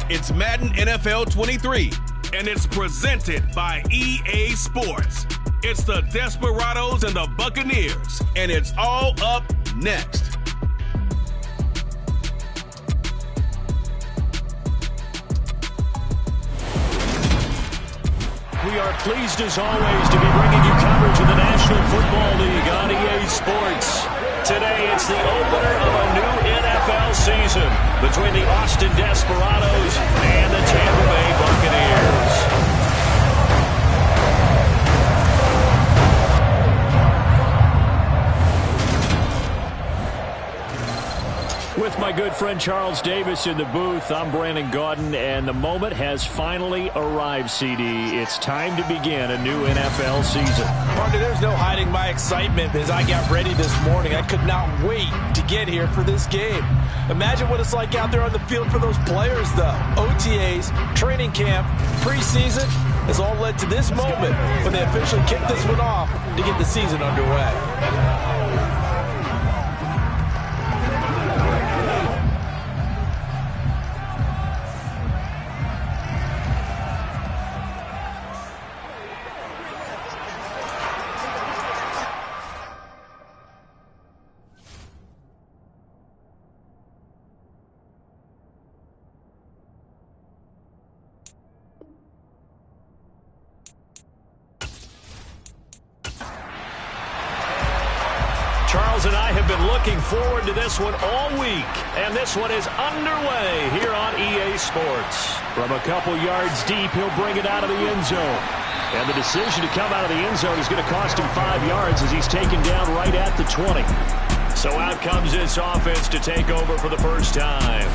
It's Madden NFL 23, and it's presented by EA Sports. It's the Desperados and the Buccaneers, and it's all up next. We are pleased as always to be bringing you coverage of the National Football League on EA Sports. Today it's the opener of a new NFL season between the Austin Desperados and the Tampa Bay Buccaneers. With my good friend Charles Davis in the booth, I'm Brandon Gaudin, and the moment has finally arrived, CD. It's time to begin a new NFL season. Partner, there's no hiding my excitement as I got ready this morning. I could not wait to get here for this game. Imagine what it's like out there on the field for those players, though. OTAs, training camp, preseason has all led to this moment when they officially kick this one off to get the season underway. Charles and I have been looking forward to this one all week, and this one is underway here on EA Sports. From a couple yards deep, he'll bring it out of the end zone. And the decision to come out of the end zone is going to cost him 5 yards as he's taken down right at the 20. So out comes this offense to take over for the first time.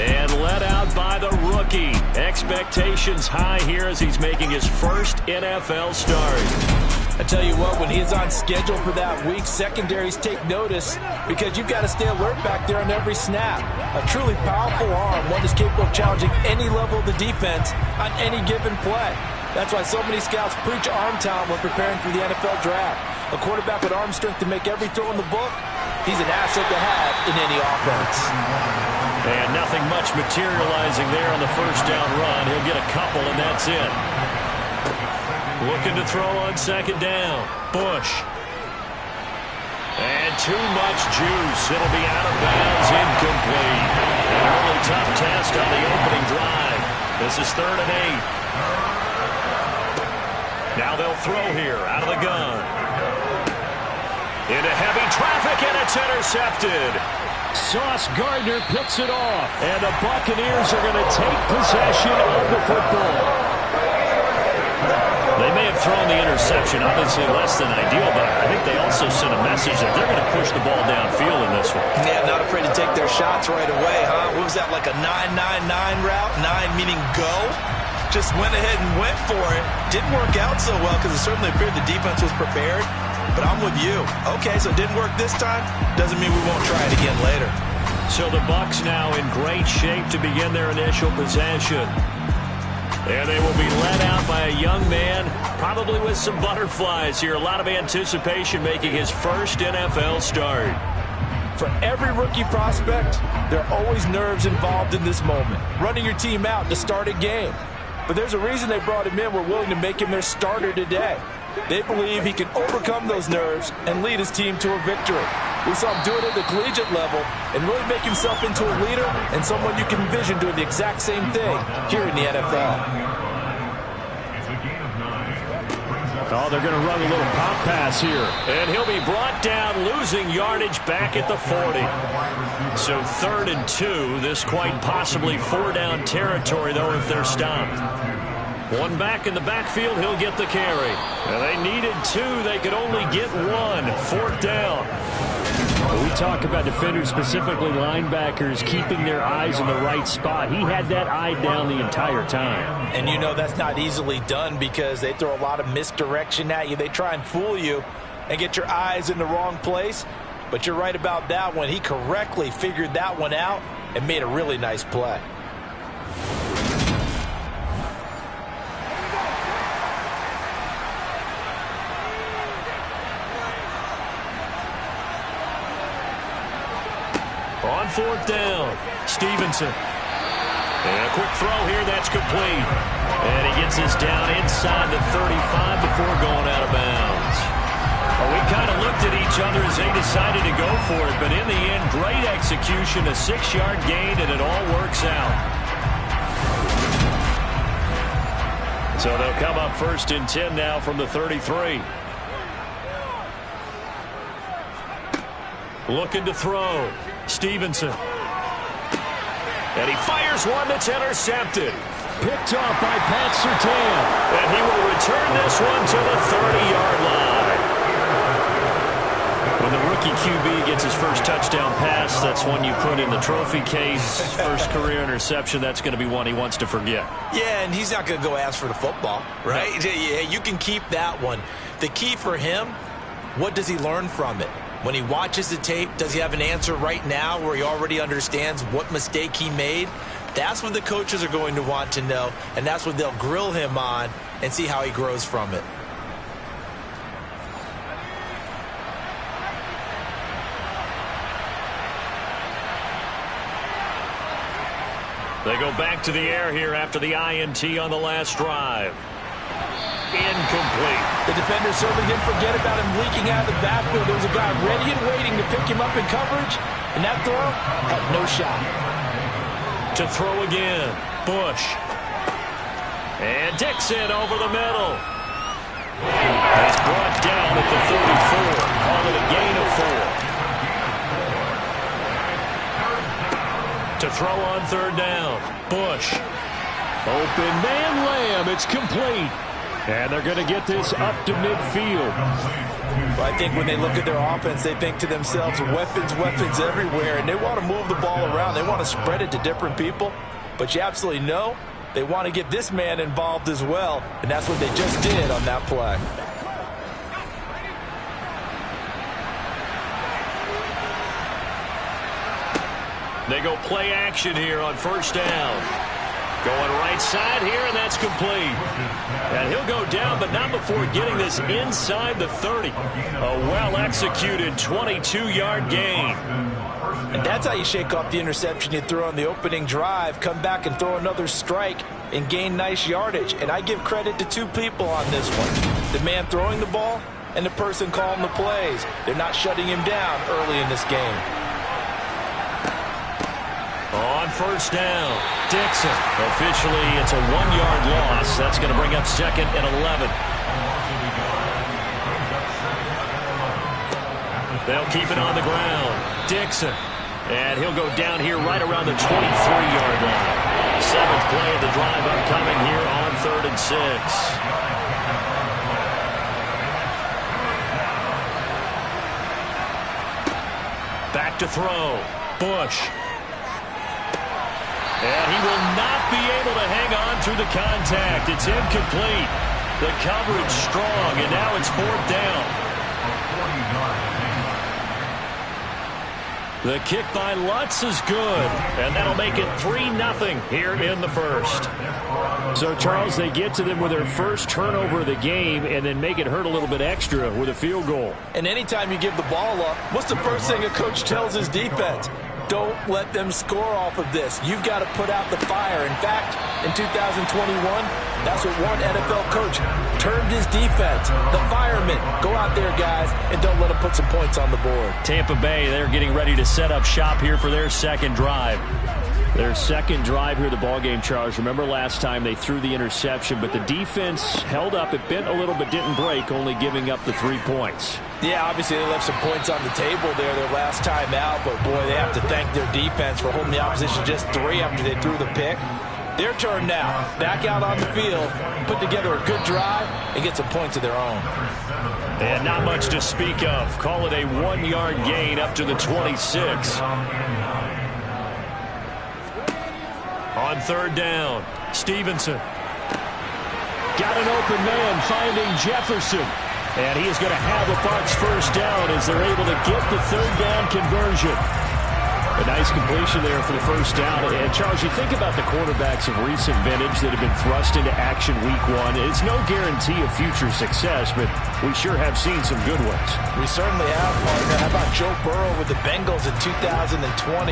And let out by the rookie. Expectations high here as he's making his first NFL start. I tell you what, when he's on schedule for that week, secondaries take notice because you've got to stay alert back there on every snap. A truly powerful arm, one that's capable of challenging any level of the defense on any given play. That's why so many scouts preach arm talent when preparing for the NFL draft. A quarterback with arm strength to make every throw in the book, he's an asset to have in any offense. And nothing much materializing there on the first down run. He'll get a couple, and that's it. Looking to throw on second down. Bush. And too much juice. It'll be out of bounds, incomplete. An early tough test on the opening drive. This is 3rd and 8. Now they'll throw here out of the gun. Into heavy traffic, and it's intercepted. Sauce Gardner picks it off. And the Buccaneers are going to take possession of the football. They may have thrown the interception, obviously less than ideal, but I think they also sent a message that they're going to push the ball downfield in this one. Yeah, not afraid to take their shots right away, huh? What was that, like a 9-9-9 route? 9 meaning go? Just went ahead and went for it. Didn't work out so well because it certainly appeared the defense was prepared. But I'm with you. Okay, so it didn't work this time. Doesn't mean we won't try it again later. So the Bucs now in great shape to begin their initial possession. And they will be led out by a young man, probably with some butterflies here. A lot of anticipation making his first NFL start. For every rookie prospect, there are always nerves involved in this moment. Running your team out to start a game. But there's a reason they brought him in. We're willing to make him their starter today. They believe he can overcome those nerves and lead his team to a victory. We saw him do it at the collegiate level and really make himself into a leader and someone you can envision doing the exact same thing here in the NFL. Oh, they're going to run a little pop pass here. And he'll be brought down, losing yardage back at the 40. So 3rd and 2. This quite possibly 4-down territory, though, if they're stopped. One back in the backfield, he'll get the carry. And they needed 2. They could only get 1. 4th down. We talk about defenders, specifically linebackers, keeping their eyes in the right spot. He had that eye down the entire time. And you know that's not easily done because they throw a lot of misdirection at you. They try and fool you and get your eyes in the wrong place. But you're right about that one. He correctly figured that one out and made a really nice play. On 4th down, Stevenson. And a quick throw here, that's complete. And he gets this down inside the 35 before going out of bounds. Well, we kind of looked at each other as they decided to go for it, but in the end, great execution, a 6-yard gain, and it all works out. So they'll come up 1st and 10 now from the 33. Looking to throw. Stevenson. And he fires one that's intercepted. Picked off by Pat Surtain. And he will return this one to the 30-yard line. When the rookie QB gets his first touchdown pass, that's one you put in the trophy case. First career interception, that's going to be one he wants to forget. Yeah, and he's not going to go ask for the football, right? No. Yeah, you can keep that one. The key for him, what does he learn from it? When he watches the tape, does he have an answer right now where he already understands what mistake he made? That's what the coaches are going to want to know, and that's what they'll grill him on and see how he grows from it. They go back to the air here after the INT on the last drive. Incomplete. The defender certainly didn't forget about him leaking out of the backfield. There was a guy ready and waiting to pick him up in coverage, and that throw had no shot. To throw again, Bush. And Dixon over the middle. He's brought down at the 34. Call it a gain of 4. To throw on 3rd down, Bush. Open man Lamb, it's complete. And they're going to get this up to midfield. Well, I think when they look at their offense, they think to themselves, weapons, weapons everywhere, and they want to move the ball around. They want to spread it to different people. But you absolutely know they want to get this man involved as well, and that's what they just did on that play. They go play action here on 1st down. Going right side here, and that's complete. And he'll go down, but not before getting this inside the 30. A well-executed 22-yard gain. And that's how you shake off the interception you threw on the opening drive, come back and throw another strike and gain nice yardage. And I give credit to 2 people on this one. The man throwing the ball and the person calling the plays. They're not shutting him down early in this game. On 1st down, Dixon. Officially, it's a 1-yard loss. That's going to bring up 2nd and 11. They'll keep it on the ground. Dixon. And he'll go down here right around the 23-yard line. 7th play of the drive upcoming here on 3rd and 6. Back to throw. Bush. And he will not be able to hang on through the contact. It's incomplete. The coverage strong, and now it's 4th down. The kick by Lutz is good, and that'll make it 3-0 here in the 1st. So, Charles, they get to them with their first turnover of the game and then make it hurt a little bit extra with a field goal. And anytime you give the ball up, what's the first thing a coach tells his defense? Don't let them score off of this. You've got to put out the fire. In fact, in 2021, that's what one NFL coach termed his defense. The firemen. Go out there, guys, and don't let them put some points on the board. Tampa Bay, they're getting ready to set up shop here for their 2nd drive. Their 2nd drive here of the ballgame, Charles. Remember last time they threw the interception, but the defense held up. It bent a little but didn't break, only giving up the 3 points. Yeah, obviously they left some points on the table there their last time out, but boy, they have to thank their defense for holding the opposition just 3 after they threw the pick. Their turn now. Back out on the field, put together a good drive, and get some points of their own. And not much to speak of. Call it a 1-yard gain up to the 26. On 3rd down, Stevenson. Got an open man finding Jefferson. And he is going to have a Bucs 1st down as they're able to get the 3rd down conversion. A nice completion there for the 1st down. And, Charles, you think about the quarterbacks of recent vintage that have been thrust into action week 1. It's no guarantee of future success, but we sure have seen some good ones. We certainly have, partner. How about Joe Burrow with the Bengals in 2020?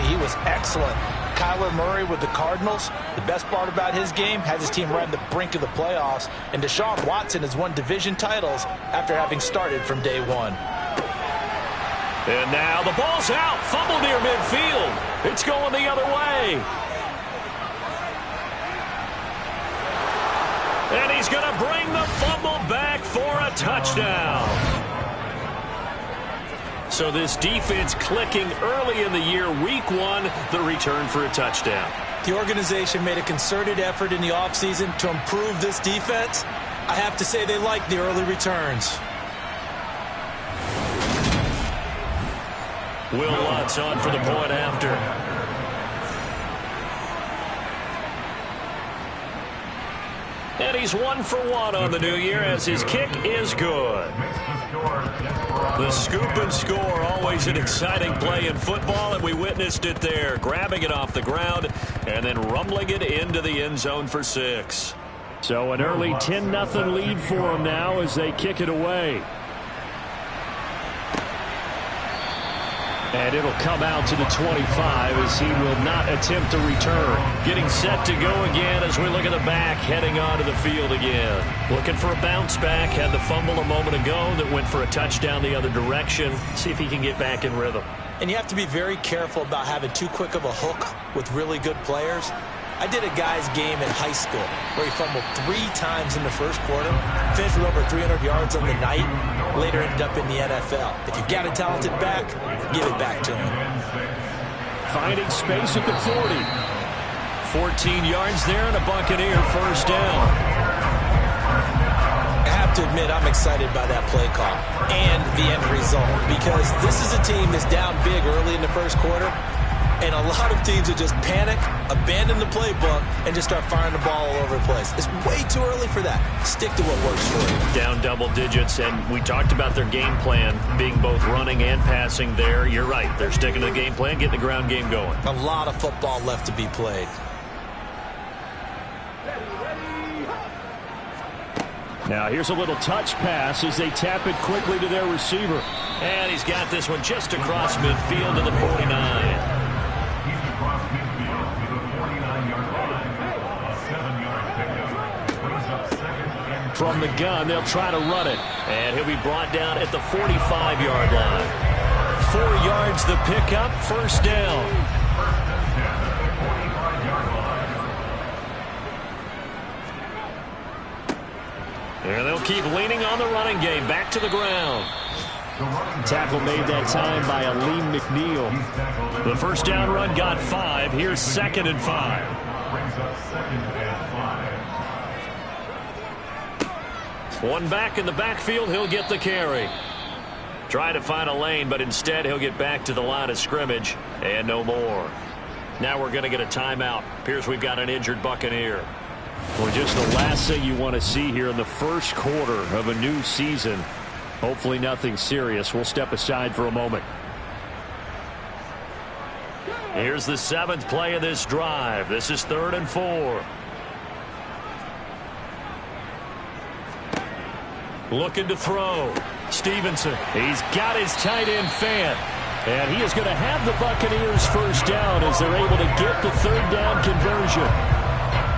He was excellent. Kyler Murray with the Cardinals, the best part about his game has his team right on the brink of the playoffs, and Deshaun Watson has won division titles after having started from day one. And now the ball's out. Fumble near midfield. It's going the other way. And he's going to bring the fumble back for a touchdown. So this defense clicking early in the year. Week 1, the return for a touchdown. The organization made a concerted effort in the offseason to improve this defense. I have to say they like the early returns. Will Lutz on for the point after. And he's 1 for 1 on the new year as his kick is good. The scoop and score, always an exciting play in football, and we witnessed it there. Grabbing it off the ground and then rumbling it into the end zone for 6. So an early 10-0 lead for them now as they kick it away. And it'll come out to the 25 as he will not attempt to return. Getting set to go again as we look at the back, heading onto the field again. Looking for a bounce back. Had the fumble a moment ago that went for a touchdown the other direction. See if he can get back in rhythm. And you have to be very careful about having too quick of a hook with really good players. I did a guy's game in high school where he fumbled 3 times in the first quarter, finished with over 300 yards on the night, later ended up in the NFL. If you've got a talented back, give it back to him. Finding space at the 40. 14 yards there and a Buccaneer first down. I have to admit I'm excited by that play call and the end result because this is a team that's down big early in the first quarter. And a lot of teams that just panic, abandon the playbook, and just start firing the ball all over the place. It's way too early for that. Stick to what works for you. Down double digits, and we talked about their game plan being both running and passing there. You're right. They're sticking to the game plan, getting the ground game going. A lot of football left to be played. Now here's a little touch pass as they tap it quickly to their receiver. And he's got this one just across midfield to the 49. From the gun, they'll try to run it. And he'll be brought down at the 45-yard line. 4 yards the pickup, first down. And they'll keep leaning on the running game. Back to the ground. Tackle made that time by Aleem McNeil. The first down run got 5. Here's 2nd and 5. One back in the backfield, he'll get the carry. Try to find a lane, but instead he'll get back to the line of scrimmage and no more. Now we're going to get a timeout. Appears we've got an injured Buccaneer. Well, just the last thing you want to see here in the first quarter of a new season. Hopefully nothing serious. We'll step aside for a moment. Here's the 7th play of this drive. This is 3rd and 4. Looking to throw. Stevenson. He's got his tight end fan. And he is going to have the Buccaneers first down as they're able to get the 3rd down conversion.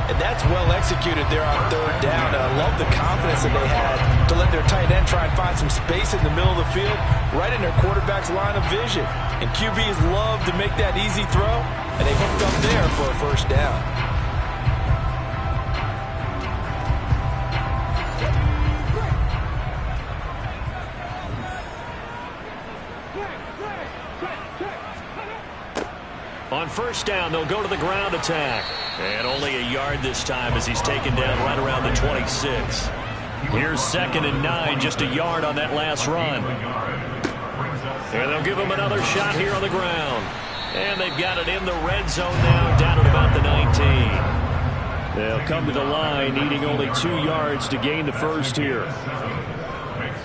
And that's well executed there on 3rd down. And I love the confidence that they had to let their tight end try and find some space in the middle of the field, right in their quarterback's line of vision. And QBs love to make that easy throw, and they hooked up there for a first down. On first down, they'll go to the ground attack. And only a yard this time as he's taken down right around the 26. Here's 2nd and 9, just a yard on that last run. And they'll give him another shot here on the ground. And they've got it in the red zone now, down at about the 19. They'll come to the line, needing only 2 yards to gain the first here.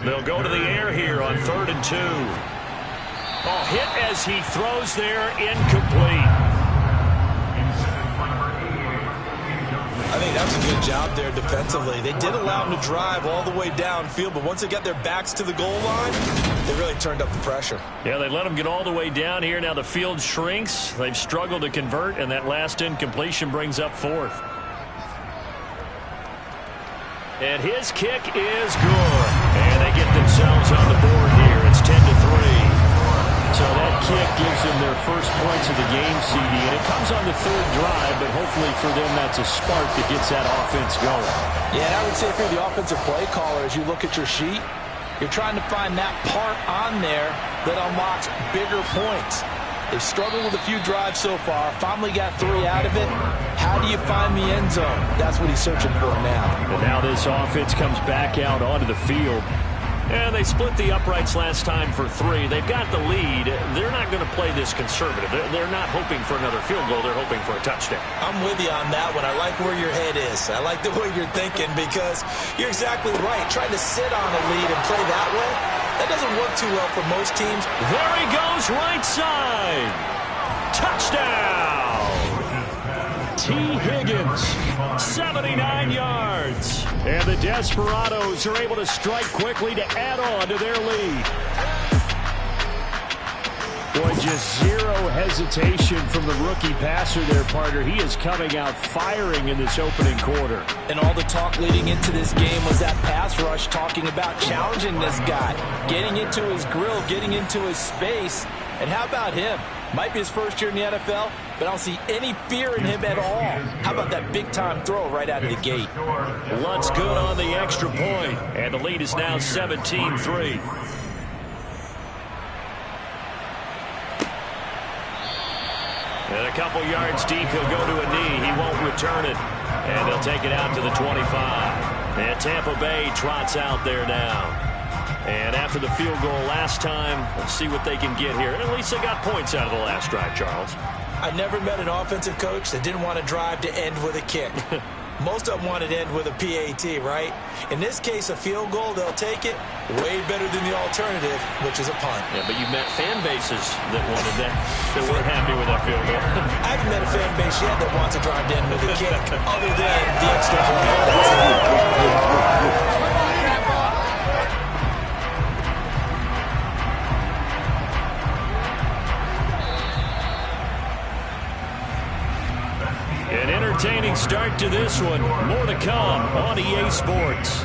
They'll go to the air here on 3rd and 2. Oh, hit as he throws there, incomplete. I think that was a good job there defensively. They did allow him to drive all the way downfield, but once they got their backs to the goal line, They really turned up the pressure. Yeah, they let them get all the way down here. Now the field shrinks. They've struggled to convert, and that last incompletion brings up fourth. And his kick is good. And they get themselves on the board here. It's 10-3. So that kick gives them their first points of the game, CD, and it comes on the third drive, but hopefully for them that's a spark that gets that offense going. Yeah, and I would say if you're the offensive play caller, as you look at your sheet, you're trying to find that part on there that unlocks bigger points. They've struggled with a few drives so far, finally got 3 out of it. How do you find the end zone? That's what he's searching for now. And now this offense comes back out onto the field. And they split the uprights last time for 3. They've got the lead. They're not going to play this conservative. They're not hoping for another field goal. They're hoping for a touchdown. I'm with you on that one. I like where your head is. I like the way you're thinking because you're exactly right. Trying to sit on a lead and play that way, that doesn't work too well for most teams. There he goes, right side. Touchdown! T. Higgins, 79 yards. And the Desperados are able to strike quickly to add on to their lead. Boy, just zero hesitation from the rookie passer there, partner. He is coming out firing in this opening quarter. And all the talk leading into this game was that pass rush, talking about challenging this guy, getting into his grill, getting into his space. And how about him? Might be his first year in the NFL, but I don't see any fear in him at all. How about that big-time throw right out of the gate? Lutz good on the extra point, and the lead is now 17-3. And a couple yards deep, he'll go to a knee. He won't return it, and they'll take it out to the 25. And Tampa Bay trots out there now. And after the field goal last time, let's see what they can get here. And at least they got points out of the last drive, Charles. I never met an offensive coach that didn't want to drive to end with a kick. Most of them wanted to end with a PAT, right? In this case, a field goal, they'll take it. Way better than the alternative, which is a punt. Yeah, but you met fan bases that wanted that, that weren't happy with that field goal. I haven't met a fan base yet that wants to drive to end with a kick, other than the extra point. An entertaining start to this one. More to come on EA Sports.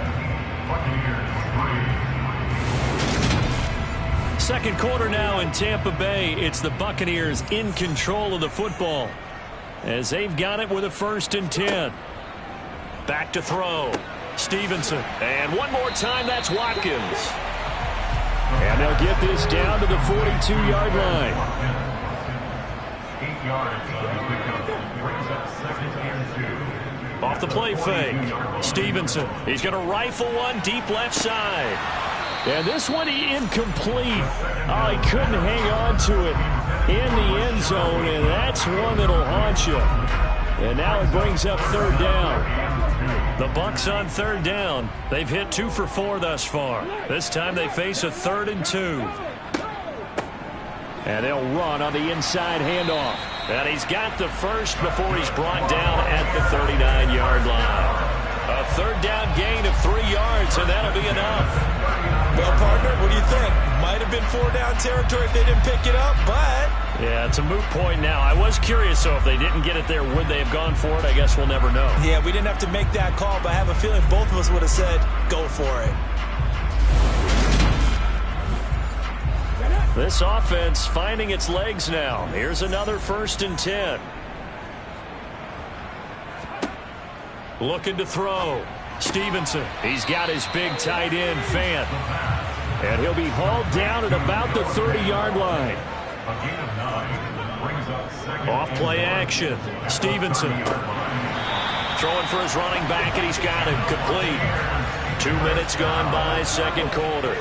Second quarter now in Tampa Bay. It's the Buccaneers in control of the football as they've got it with a 1st and 10. Back to throw. Stevenson. And one more time, that's Watkins. And they'll get this down to the 42-yard line. 8 yards on the pickup. Brings up 2nd and 2. Off the play fake. Stevenson. He's going to rifle one deep left side. And this one incomplete. Oh, he couldn't hang on to it in the end zone, and that's one that'll haunt you. And now it brings up 3rd down. The Bucs on 3rd down. They've hit 2 for 4 thus far. This time they face a 3rd and 2. And they'll run on the inside handoff. And he's got the first before he's brought down at the 39-yard line. A 3rd down gain of 3 yards, and that'll be enough. Well, partner, what do you think? Might have been 4-down territory if they didn't pick it up, but... Yeah, it's a moot point now. I was curious, so if they didn't get it there, would they have gone for it? I guess we'll never know. Yeah, we didn't have to make that call, but I have a feeling both of us would have said, go for it. This offense finding its legs now. Here's another 1st and 10. Looking to throw. Stevenson. He's got his big tight end, Fant. And he'll be hauled down at about the 30-yard line. A gain of 9. Brings up 2nd. Off play action. Stevenson. Throwing for his running back, and he's got him complete. 2 minutes gone by, 2nd quarter.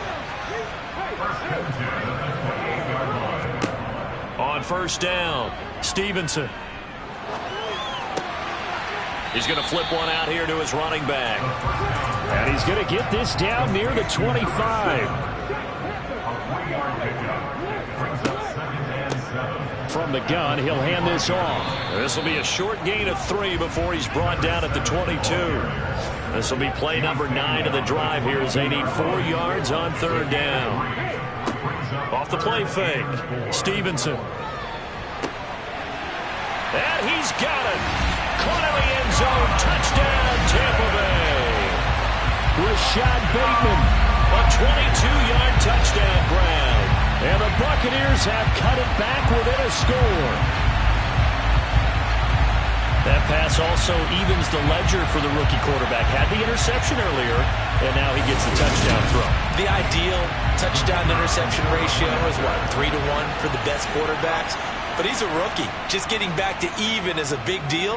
On 1st down, Stevenson. He's going to flip one out here to his running back. And he's going to get this down near the 25. From the gun, he'll hand this off. This will be a short gain of 3 before he's brought down at the 22. This will be play number 9 of the drive here as they need 4 yards on 3rd down. Off the play fake. Stevenson. And he's got it. Caught in the end zone. Touchdown, Tampa Bay. Rashad Bateman. A 22-yard touchdown grab. And the Buccaneers have cut it back within a score. That pass also evens the ledger for the rookie quarterback. Had the interception earlier, and now he gets the touchdown throw. The ideal touchdown-interception ratio is, 3 to 1 for the best quarterbacks? But he's a rookie. Just getting back to even is a big deal.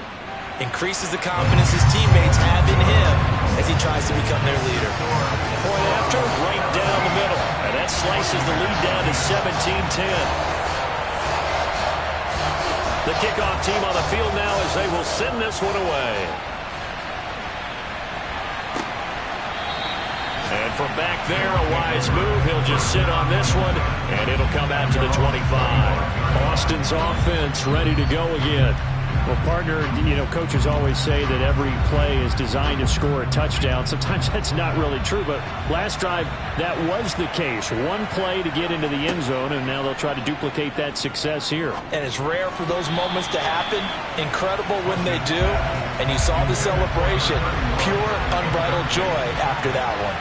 Increases the confidence his teammates have in him as he tries to become their leader. Point after, right down the middle. And that slices the lead down to 17-10. The kickoff team on the field now as they will send this one away. And from back there, a wise move. He'll just sit on this one, and it'll come out to the 25. Austin's offense ready to go again. Well, partner, coaches always say that every play is designed to score a touchdown. Sometimes that's not really true, but last drive, that was the case. One play to get into the end zone, and now they'll try to duplicate that success here. And it's rare for those moments to happen. Incredible when they do. And you saw the celebration. Pure, unbridled joy after that one.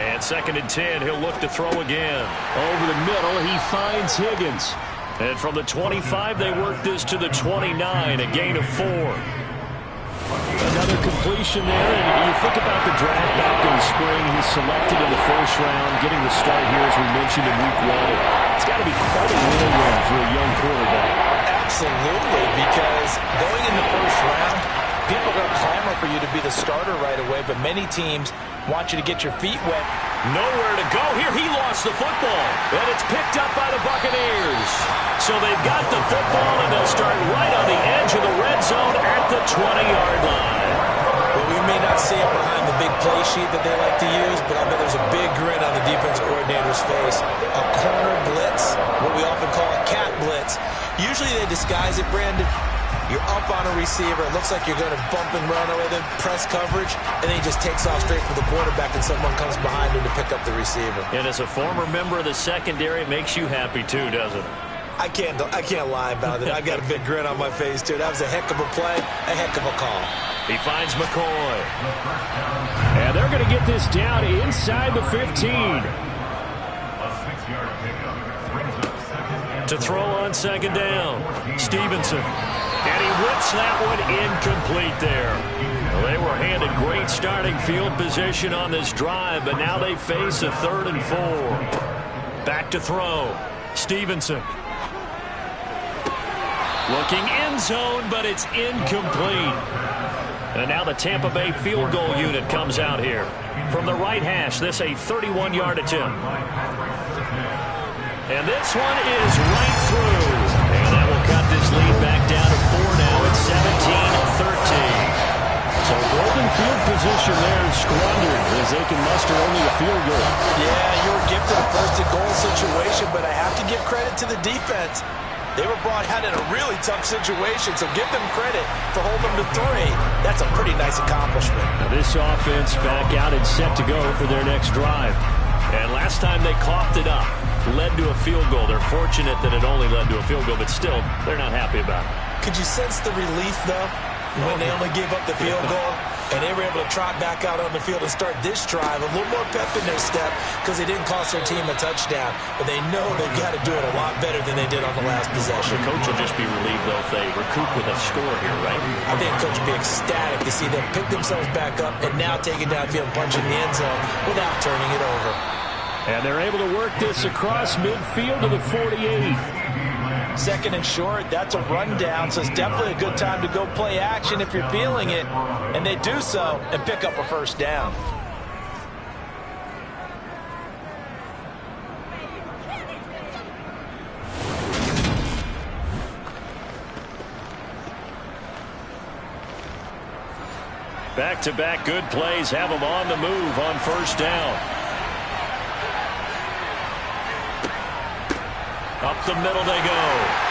And 2nd and 10, he'll look to throw again. Over the middle, he finds Higgins. And from the 25, they work this to the 29, a gain of 4. Another completion there, and you think about the draft back in the spring. He's selected in the first round, getting the start here, as we mentioned, in week 1. It's got to be quite a whirlwind for a young quarterback. Absolutely, because going in the first round, people are going to clamor for you to be the starter right away, but many teams want you to get your feet wet. Nowhere to go. Here he lost the football, and it's picked up by the Buccaneers. So they've got the football, and they'll start right on the edge of the red zone at the 20-yard line. Well, we may not see it behind the big play sheet that they like to use, but I bet there's a big grin on the defense coordinator's face. A corner blitz, what we often call a cat blitz. Usually they disguise it, Brandon. You're up on a receiver. It looks like you're going to bump and run with him, press coverage, and then he just takes off straight for the quarterback, and someone comes behind him to pick up the receiver. And as a former member of the secondary, it makes you happy too, doesn't it? I can't lie about it. I've got a big grin on my face, too. That was a heck of a play, a heck of a call. He finds McCoy. And they're going to get this down inside the 15. A 6-yard pickup brings up 2nd. To throw on 2nd down, Stevenson. And he whips that one incomplete there. Well, they were handed great starting field position on this drive, but now they face a 3rd and 4. Back to throw. Stevenson. Looking end zone, but it's incomplete. And now the Tampa Bay field goal unit comes out here. From the right hash, this a 31-yard attempt. And this one is right through. And that will cut this lead back down to 4 now. It's 17-13. So golden field position there is squandered as they can muster only a field goal. Yeah, you were gifted a first-and-goal situation, but I have to give credit to the defense. They were brought out in a really tough situation, so give them credit for holding them to 3. That's a pretty nice accomplishment. Now this offense back out and set to go for their next drive. And last time they coughed it up, led to a field goal. They're fortunate that it only led to a field goal, but still, they're not happy about it. Could you sense the relief, though, when they only gave up the field goal and they were able to trot back out on the field and start this drive? A little more pep in their step because they didn't cost their team a touchdown, but they know they've got to do it a lot better than they did on the last possession. The coach will just be relieved, though, if they recoup with a score here, right? I think coach will be ecstatic to see them pick themselves back up and now take it downfield and punch in the end zone without turning it over. And they're able to work this across midfield to the 48. 2nd and short, that's a rundown, so it's definitely a good time to go play action if you're feeling it. And they do so and pick up a first down. Back-to-back good plays have them on the move on first down. Up the middle they go.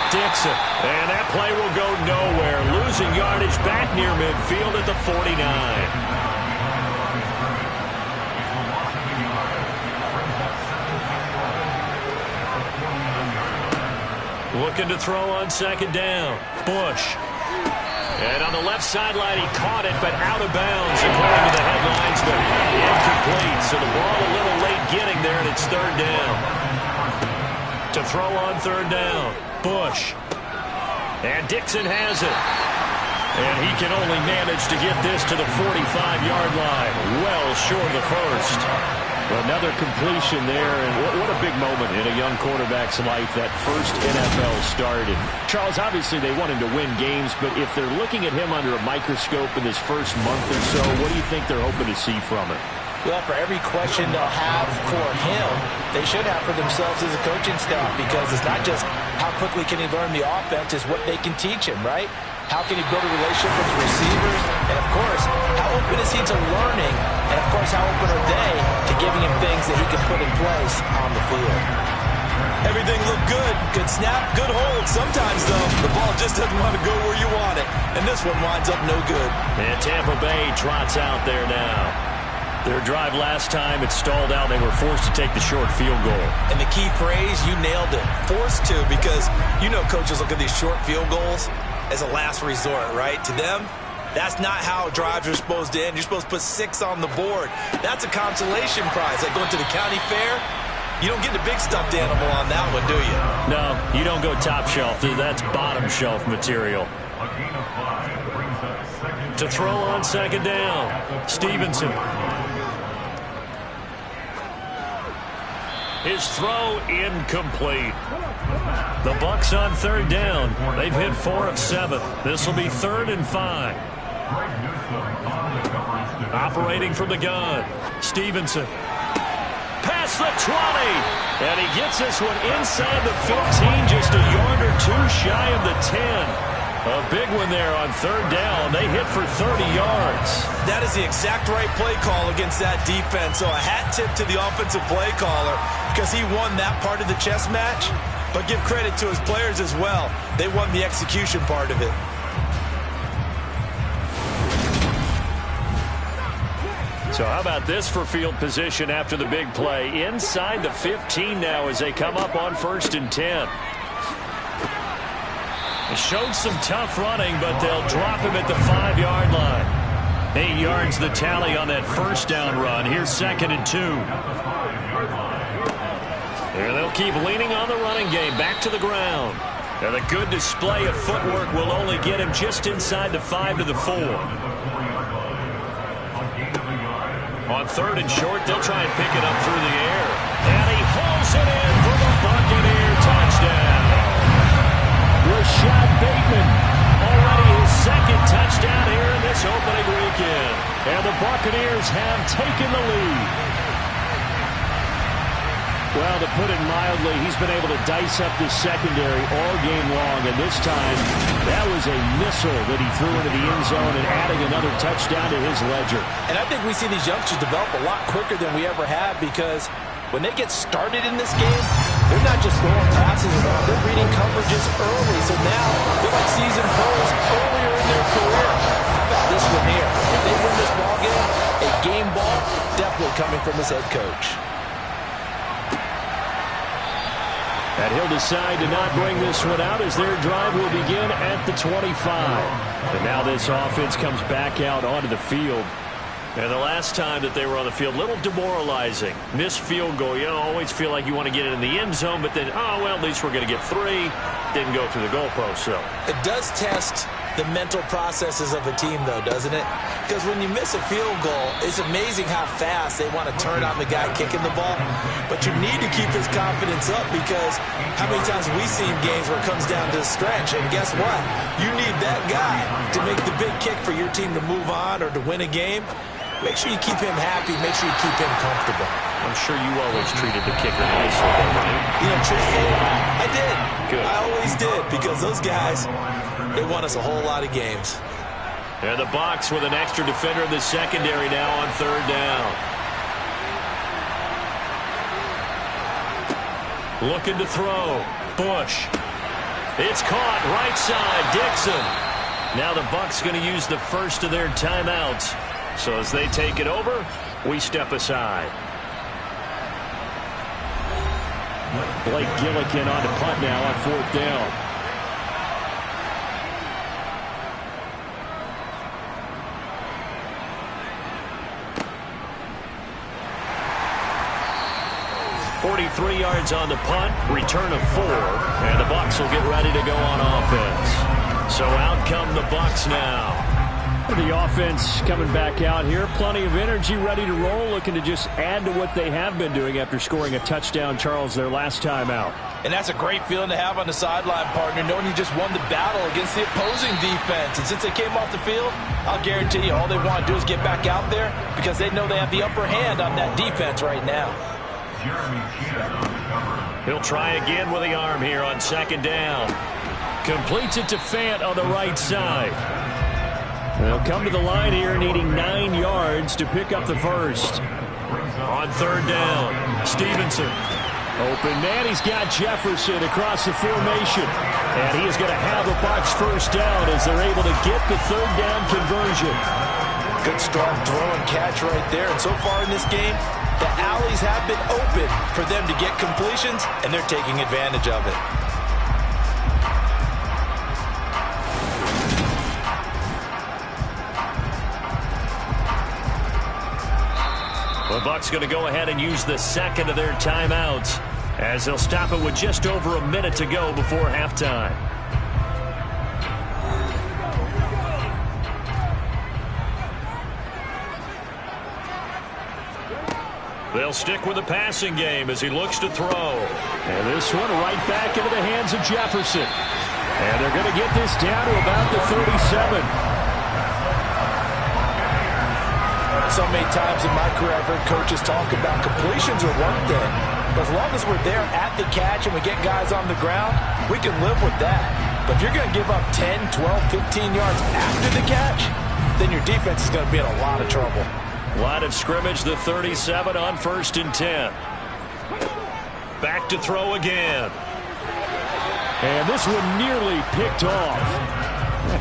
Dixon. And that play will go nowhere. Losing yardage back near midfield at the 49. Looking to throw on second down. Bush. And on the left sideline, he caught it, but out of bounds, according to the headlines, but incomplete. So the ball a little late getting there, and it's third down. To throw on third down, Bush. And Dixon has it. And he can only manage to get this to the 45-yard line, well short of the first. Another completion there, and what a big moment in a young quarterback's life, that first NFL start. And Charles, obviously they want him to win games, but if they're looking at him under a microscope in this first month or so, what do you think they're hoping to see from him? Well, for every question they'll have for him, they should have for themselves as a coaching staff, because it's not just how quickly can he learn the offense, it's what they can teach him, right? How can he build a relationship with receivers? And, of course, how open is he to learning? And, of course, how open are they to giving him things that he can put in place on the field? Everything looked good. Good snap, good hold. Sometimes, though, the ball just doesn't want to go where you want it. And this one winds up no good. And Tampa Bay trots out there now. Their drive last time, it stalled out. They were forced to take the short field goal. And the key phrase, you nailed it. Forced to, because you know coaches look at these short field goals as a last resort, right? To them, that's not how drives are supposed to end. You're supposed to put 6 on the board. That's a consolation prize. Like going to the county fair, you don't get the big stuffed animal on that one, do you? No, you don't go top shelf. That's bottom shelf material. To throw on second down, Stevenson. His throw incomplete. The Bucs on third down. They've hit 4 of 7. This will be 3rd and 5. Operating from the gun, Stevenson. Past the 20. And he gets this one inside the 15, just a yard or 2 shy of the 10. A big one there on third down. They hit for 30 yards. That is the exact right play call against that defense. So a hat tip to the offensive play caller, because he won that part of the chess match. But give credit to his players as well. They won the execution part of it. So how about this for field position after the big play? Inside the 15 now as they come up on 1st and 10. They showed some tough running, but they'll drop him at the 5-yard line. 8 yards the tally on that first down run. Here's 2nd and 2. Here they'll keep leaning on the running game. Back to the ground. And a good display of footwork will only get him just inside the 5 to the 4. On 3rd and short, they'll try and pick it up through the air. And he hauls it in for the Buccaneer touchdown. Rashad Bateman, already his 2nd touchdown here in this opening weekend. And the Buccaneers have taken the lead. Well, to put it mildly, he's been able to dice up this secondary all game long, and this time that was a missile that he threw into the end zone and adding another touchdown to his ledger. And I think we see these youngsters develop a lot quicker than we ever have, because when they get started in this game, they're not just throwing passes around, they're reading coverages early. So now they're like seasoned pros earlier in their career. How about this one here? If they win this ball game, a game ball definitely coming from his head coach. And he'll decide to not bring this one out as their drive will begin at the 25. And now this offense comes back out onto the field. And the last time that they were on the field, a little demoralizing. Missed field goal. You always feel like you want to get it in the end zone, but then, oh, well, at least we're going to get 3. Didn't go through the goalpost, so. It does test the mental processes of a team, though, doesn't it? Because when you miss a field goal, it's amazing how fast they want to turn on the guy kicking the ball. But you need to keep his confidence up, because how many times have we seen games where it comes down to the stretch? And guess what? You need that guy to make the big kick for your team to move on or to win a game. Make sure you keep him happy. Make sure you keep him comfortable. I'm sure you always treated the kicker nicely, right? You know, truthfully, I did. Good. I always did, because those guys, they won us a whole lot of games. And the Bucs with an extra defender in the secondary now on 3rd down. Looking to throw. Bush. It's caught right side. Dixon. Now the Bucs going to use the first of their timeouts. So as they take it over, we step aside. Blake Gillikin on to punt now on 4th down. .43 yards on the punt, return of 4, and the Bucs will get ready to go on offense. So out come the Bucs now. The offense coming back out here. Plenty of energy, ready to roll, looking to just add to what they have been doing after scoring a touchdown, Charles, their last time out. And that's a great feeling to have on the sideline, partner, knowing you just won the battle against the opposing defense. And since they came off the field, I'll guarantee you all they want to do is get back out there because they know they have the upper hand on that defense right now. He'll try again with the arm here on 2nd down. Completes it to Fant on the right side. They'll come to the line here needing 9 yards to pick up the first. On 3rd down, Stevenson. Open man, he's got Jefferson across the formation. And he is going to have a Bucs first down as they're able to get the 3rd down conversion. Good strong throw and catch right there. And so far in this game, the alleys have been open for them to get completions, and they're taking advantage of it. The Bucs going to go ahead and use the second of their timeouts as they'll stop it with just over a minute to go before halftime. They'll stick with the passing game as he looks to throw. And this one right back into the hands of Jefferson. And they're going to get this down to about the 37. So many times in my career I've heard coaches talk about completions are one thing. But as long as we're there at the catch and we get guys on the ground, we can live with that. But if you're going to give up 10, 12, 15 yards after the catch, then your defense is going to be in a lot of trouble. Line of scrimmage, the 37 on 1st and 10. Back to throw again. And this one nearly picked off.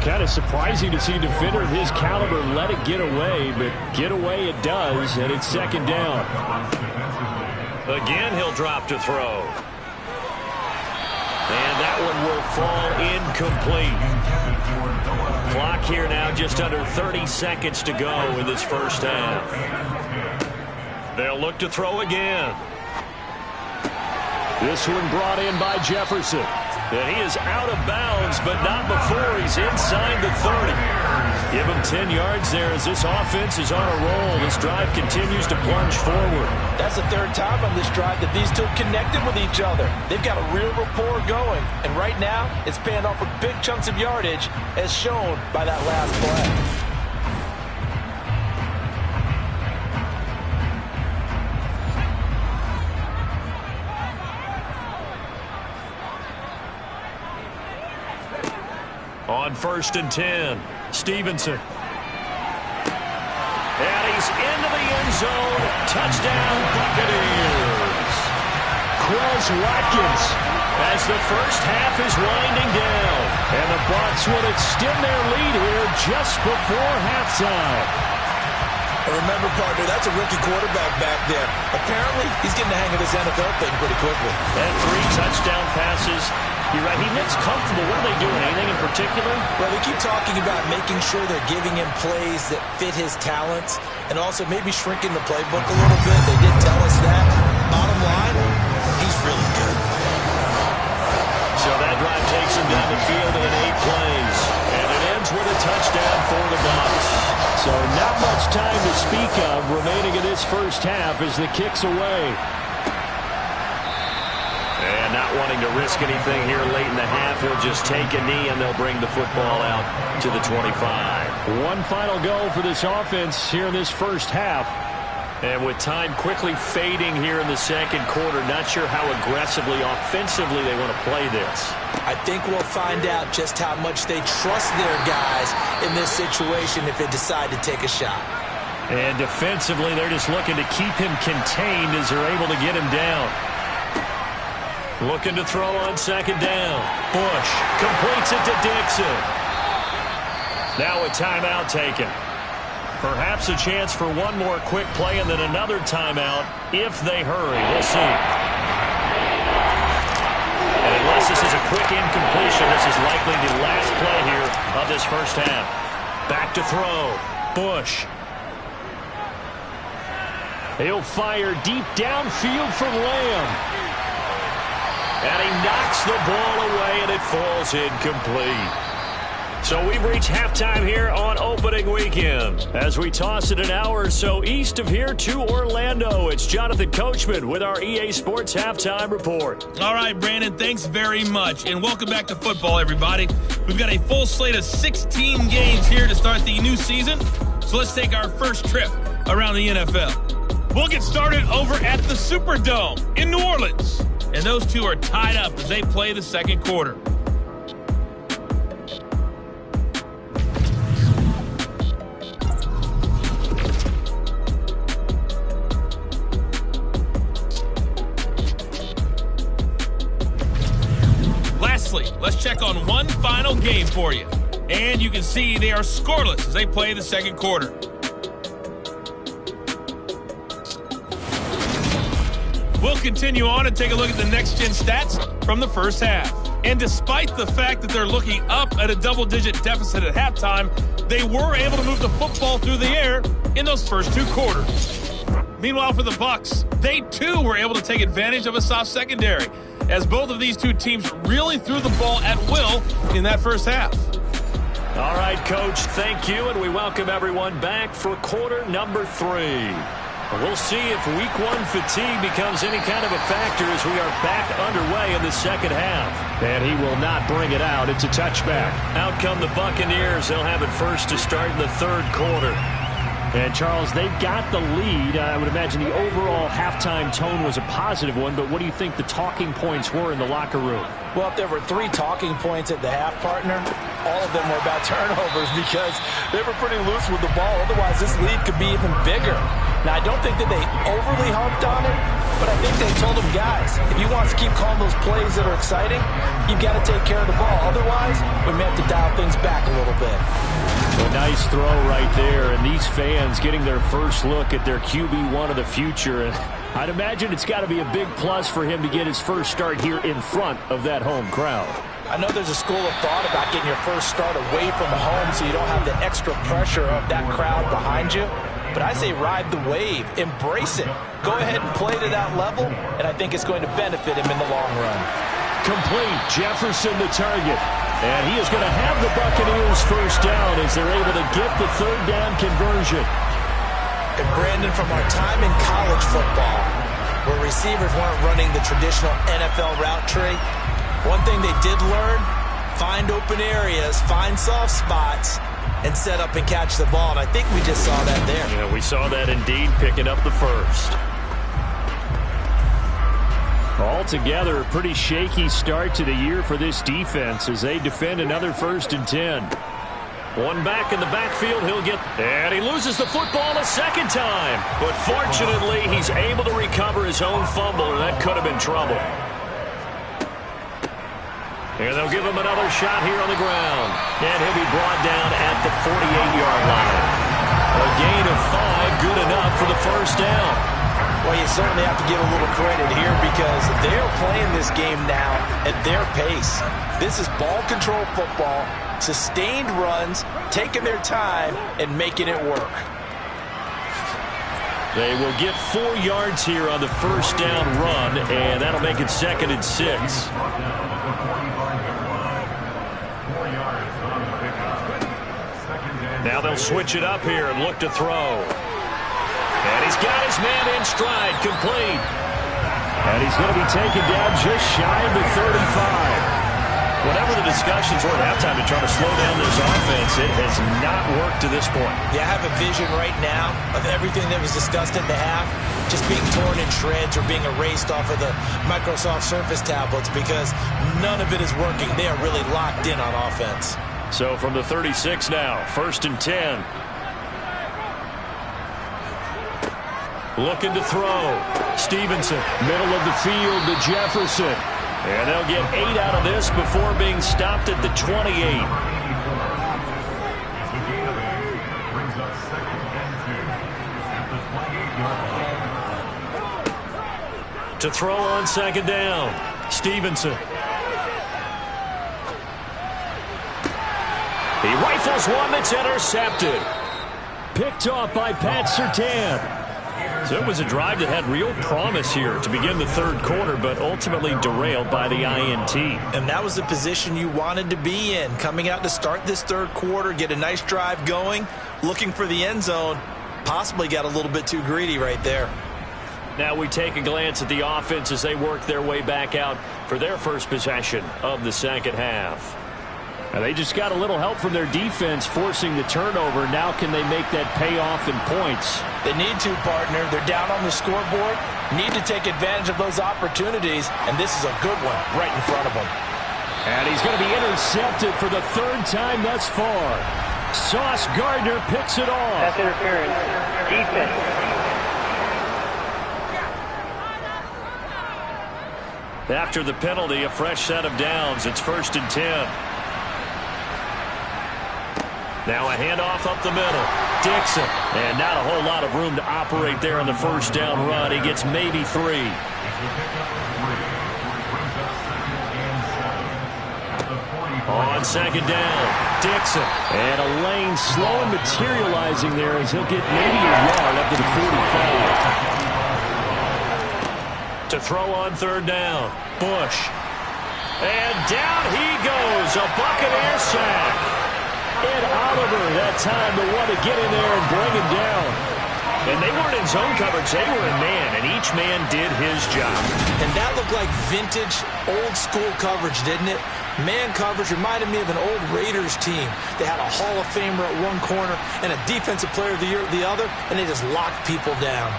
Kind of surprising to see a defender of his caliber let it get away, but get away it does, and it's 2nd down. Again, he'll drop to throw. And that one will fall incomplete. Clock here now just under 30 seconds to go in this first half. They'll look to throw again. This one brought in by Jefferson. And he is out of bounds, but not before he's inside the 30. Give him 10 yards there as this offense is on a roll. This drive continues to plunge forward. That's the 3rd time on this drive that these two connected with each other. They've got a real rapport going. And right now, it's paying off with big chunks of yardage as shown by that last play. On 1st and 10, Stevenson. And he's into the end zone. Touchdown, Buccaneers. Quez Watkins as the first half is winding down. And the Bucs will extend their lead here just before halftime. Remember, partner, that's a rookie quarterback back there. Apparently, he's getting the hang of this NFL thing pretty quickly. And 3 touchdown passes. You're right, he looks comfortable. What are they doing? Anything in particular? Well, they keep talking about making sure they're giving him plays that fit his talents and also maybe shrinking the playbook a little bit. They did tell us that. Bottom line, he's really good. So that drive takes him down the field in 8 plays. And it ends with a touchdown for the Bucs. So not much time to speak of remaining in this first half as the kick's away. And not wanting to risk anything here late in the half, he'll just take a knee and they'll bring the football out to the 25. One final go for this offense here in this first half. And with time quickly fading here in the second quarter, not sure how aggressively, offensively they want to play this. I think we'll find out just how much they trust their guys in this situation if they decide to take a shot. And defensively, they're just looking to keep him contained as they're able to get him down. Looking to throw on 2nd down. Bush completes it to Dixon. Now a timeout taken. Perhaps a chance for one more quick play and then another timeout if they hurry. We'll see. This is a quick incompletion. This is likely the last play here of this first half. Back to throw. Bush. He'll fire deep downfield for Lamb. And he knocks the ball away, and it falls incomplete. So we've reached halftime here on opening weekend. As we toss it an hour or so east of here to Orlando, it's Jonathan Coachman with our EA Sports Halftime Report. All right, Brandon, thanks very much. And welcome back to football, everybody. We've got a full slate of 16 games here to start the new season. So let's take our first trip around the NFL. We'll get started over at the Superdome in New Orleans. And those two are tied up as they play the second quarter. Lastly, let's check on one final game for you. And you can see they are scoreless as they play the second quarter. We'll continue on and take a look at the next-gen stats from the first half. And despite the fact that they're looking up at a double-digit deficit at halftime, they were able to move the football through the air in those first two quarters. Meanwhile, for the Bucs, they too were able to take advantage of a soft secondary, as both of these two teams really threw the ball at will in that first half. All right, Coach, thank you, and we welcome everyone back for quarter number 3. We'll see if week 1 fatigue becomes any kind of a factor as we are back underway in the second half. And he will not bring it out. It's a touchback. Out come the Buccaneers. They'll have it first to start in the third quarter. And, Charles, they've got the lead. I would imagine the overall halftime tone was a positive one, but what do you think the talking points were in the locker room? Well, if there were 3 talking points at the half, partner, all of them were about turnovers because they were pretty loose with the ball. Otherwise, this lead could be even bigger. Now, I don't think that they overly harped on it, but I think they told them, guys, if you want to keep calling those plays that are exciting, you've got to take care of the ball. Otherwise, we may have to dial things back a little bit. A nice throw right there, and these fans getting their first look at their QB1 of the future. And I'd imagine it's got to be a big plus for him to get his first start here in front of that home crowd. I know there's a school of thought about getting your first start away from home so you don't have the extra pressure of that crowd behind you. But I say ride the wave, embrace it. Go ahead and play to that level, and I think it's going to benefit him in the long run. Complete. Jefferson the target. And he is going to have the Buccaneers first down as they're able to get the third down conversion. And Brandon, from our time in college football, where receivers weren't running the traditional NFL route tree, one thing they did learn, find open areas, find soft spots, and set up and catch the ball. And I think we just saw that there. Yeah, we saw that indeed, picking up the first. Altogether, a pretty shaky start to the year for this defense as they defend another 1st and 10. One back in the backfield, he'll get, and he loses the football a second time. But fortunately, he's able to recover his own fumble, and that could have been trouble. And they'll give him another shot here on the ground. And he'll be brought down at the 48-yard line. A gain of 5, good enough for the first down. Well, you certainly have to give a little credit here because they're playing this game now at their pace. This is ball control football, sustained runs, taking their time, and making it work. They will get 4 yards here on the first down run, and that'll make it 2nd and 6. Now they'll switch it up here and look to throw. And he's got his man in stride, complete. And he's going to be taken down just shy of the 35. Whatever the discussions were at halftime to try to slow down this offense, it has not worked to this point. Yeah, I have a vision right now of everything that was discussed at the half just being torn in shreds or being erased off of the Microsoft Surface tablets because none of it is working. They are really locked in on offense. So from the 36 now, 1st and 10. Looking to throw. Stevenson, middle of the field to Jefferson. And they'll get 8 out of this before being stopped at the 28. To throw on 2nd down. Stevenson. He rifles one that's intercepted. Picked off by Pat Surtain. So it was a drive that had real promise here to begin the third quarter, but ultimately derailed by the INT. And that was the position you wanted to be in. Coming out to start this third quarter, get a nice drive going, looking for the end zone. Possibly got a little bit too greedy right there. Now we take a glance at the offense as they work their way back out for their first possession of the second half. And they just got a little help from their defense forcing the turnover. Now can they make that pay off in points? They need to, partner. They're down on the scoreboard. Need to take advantage of those opportunities, and this is a good one right in front of them. And he's going to be intercepted for the third time thus far. Sauce Gardner picks it off. Pass interference. Defense. After the penalty, a fresh set of downs. It's 1st and 10. Now a handoff up the middle. Dixon. And not a whole lot of room to operate there on the first down run. He gets maybe 3. On second down, Dixon. And a lane slow materializing there as he'll get maybe a yard up to the 45. To throw on third down, Bush. And down he goes, a Buccaneer sack. Ed Oliver that time to want to get in there and bring him down. And they weren't in zone coverage, they were in man, and each man did his job. And that looked like vintage, old-school coverage, didn't it? Man coverage reminded me of an old Raiders team. They had a Hall of Famer at one corner and a Defensive Player of the Year at the other, and they just locked people down.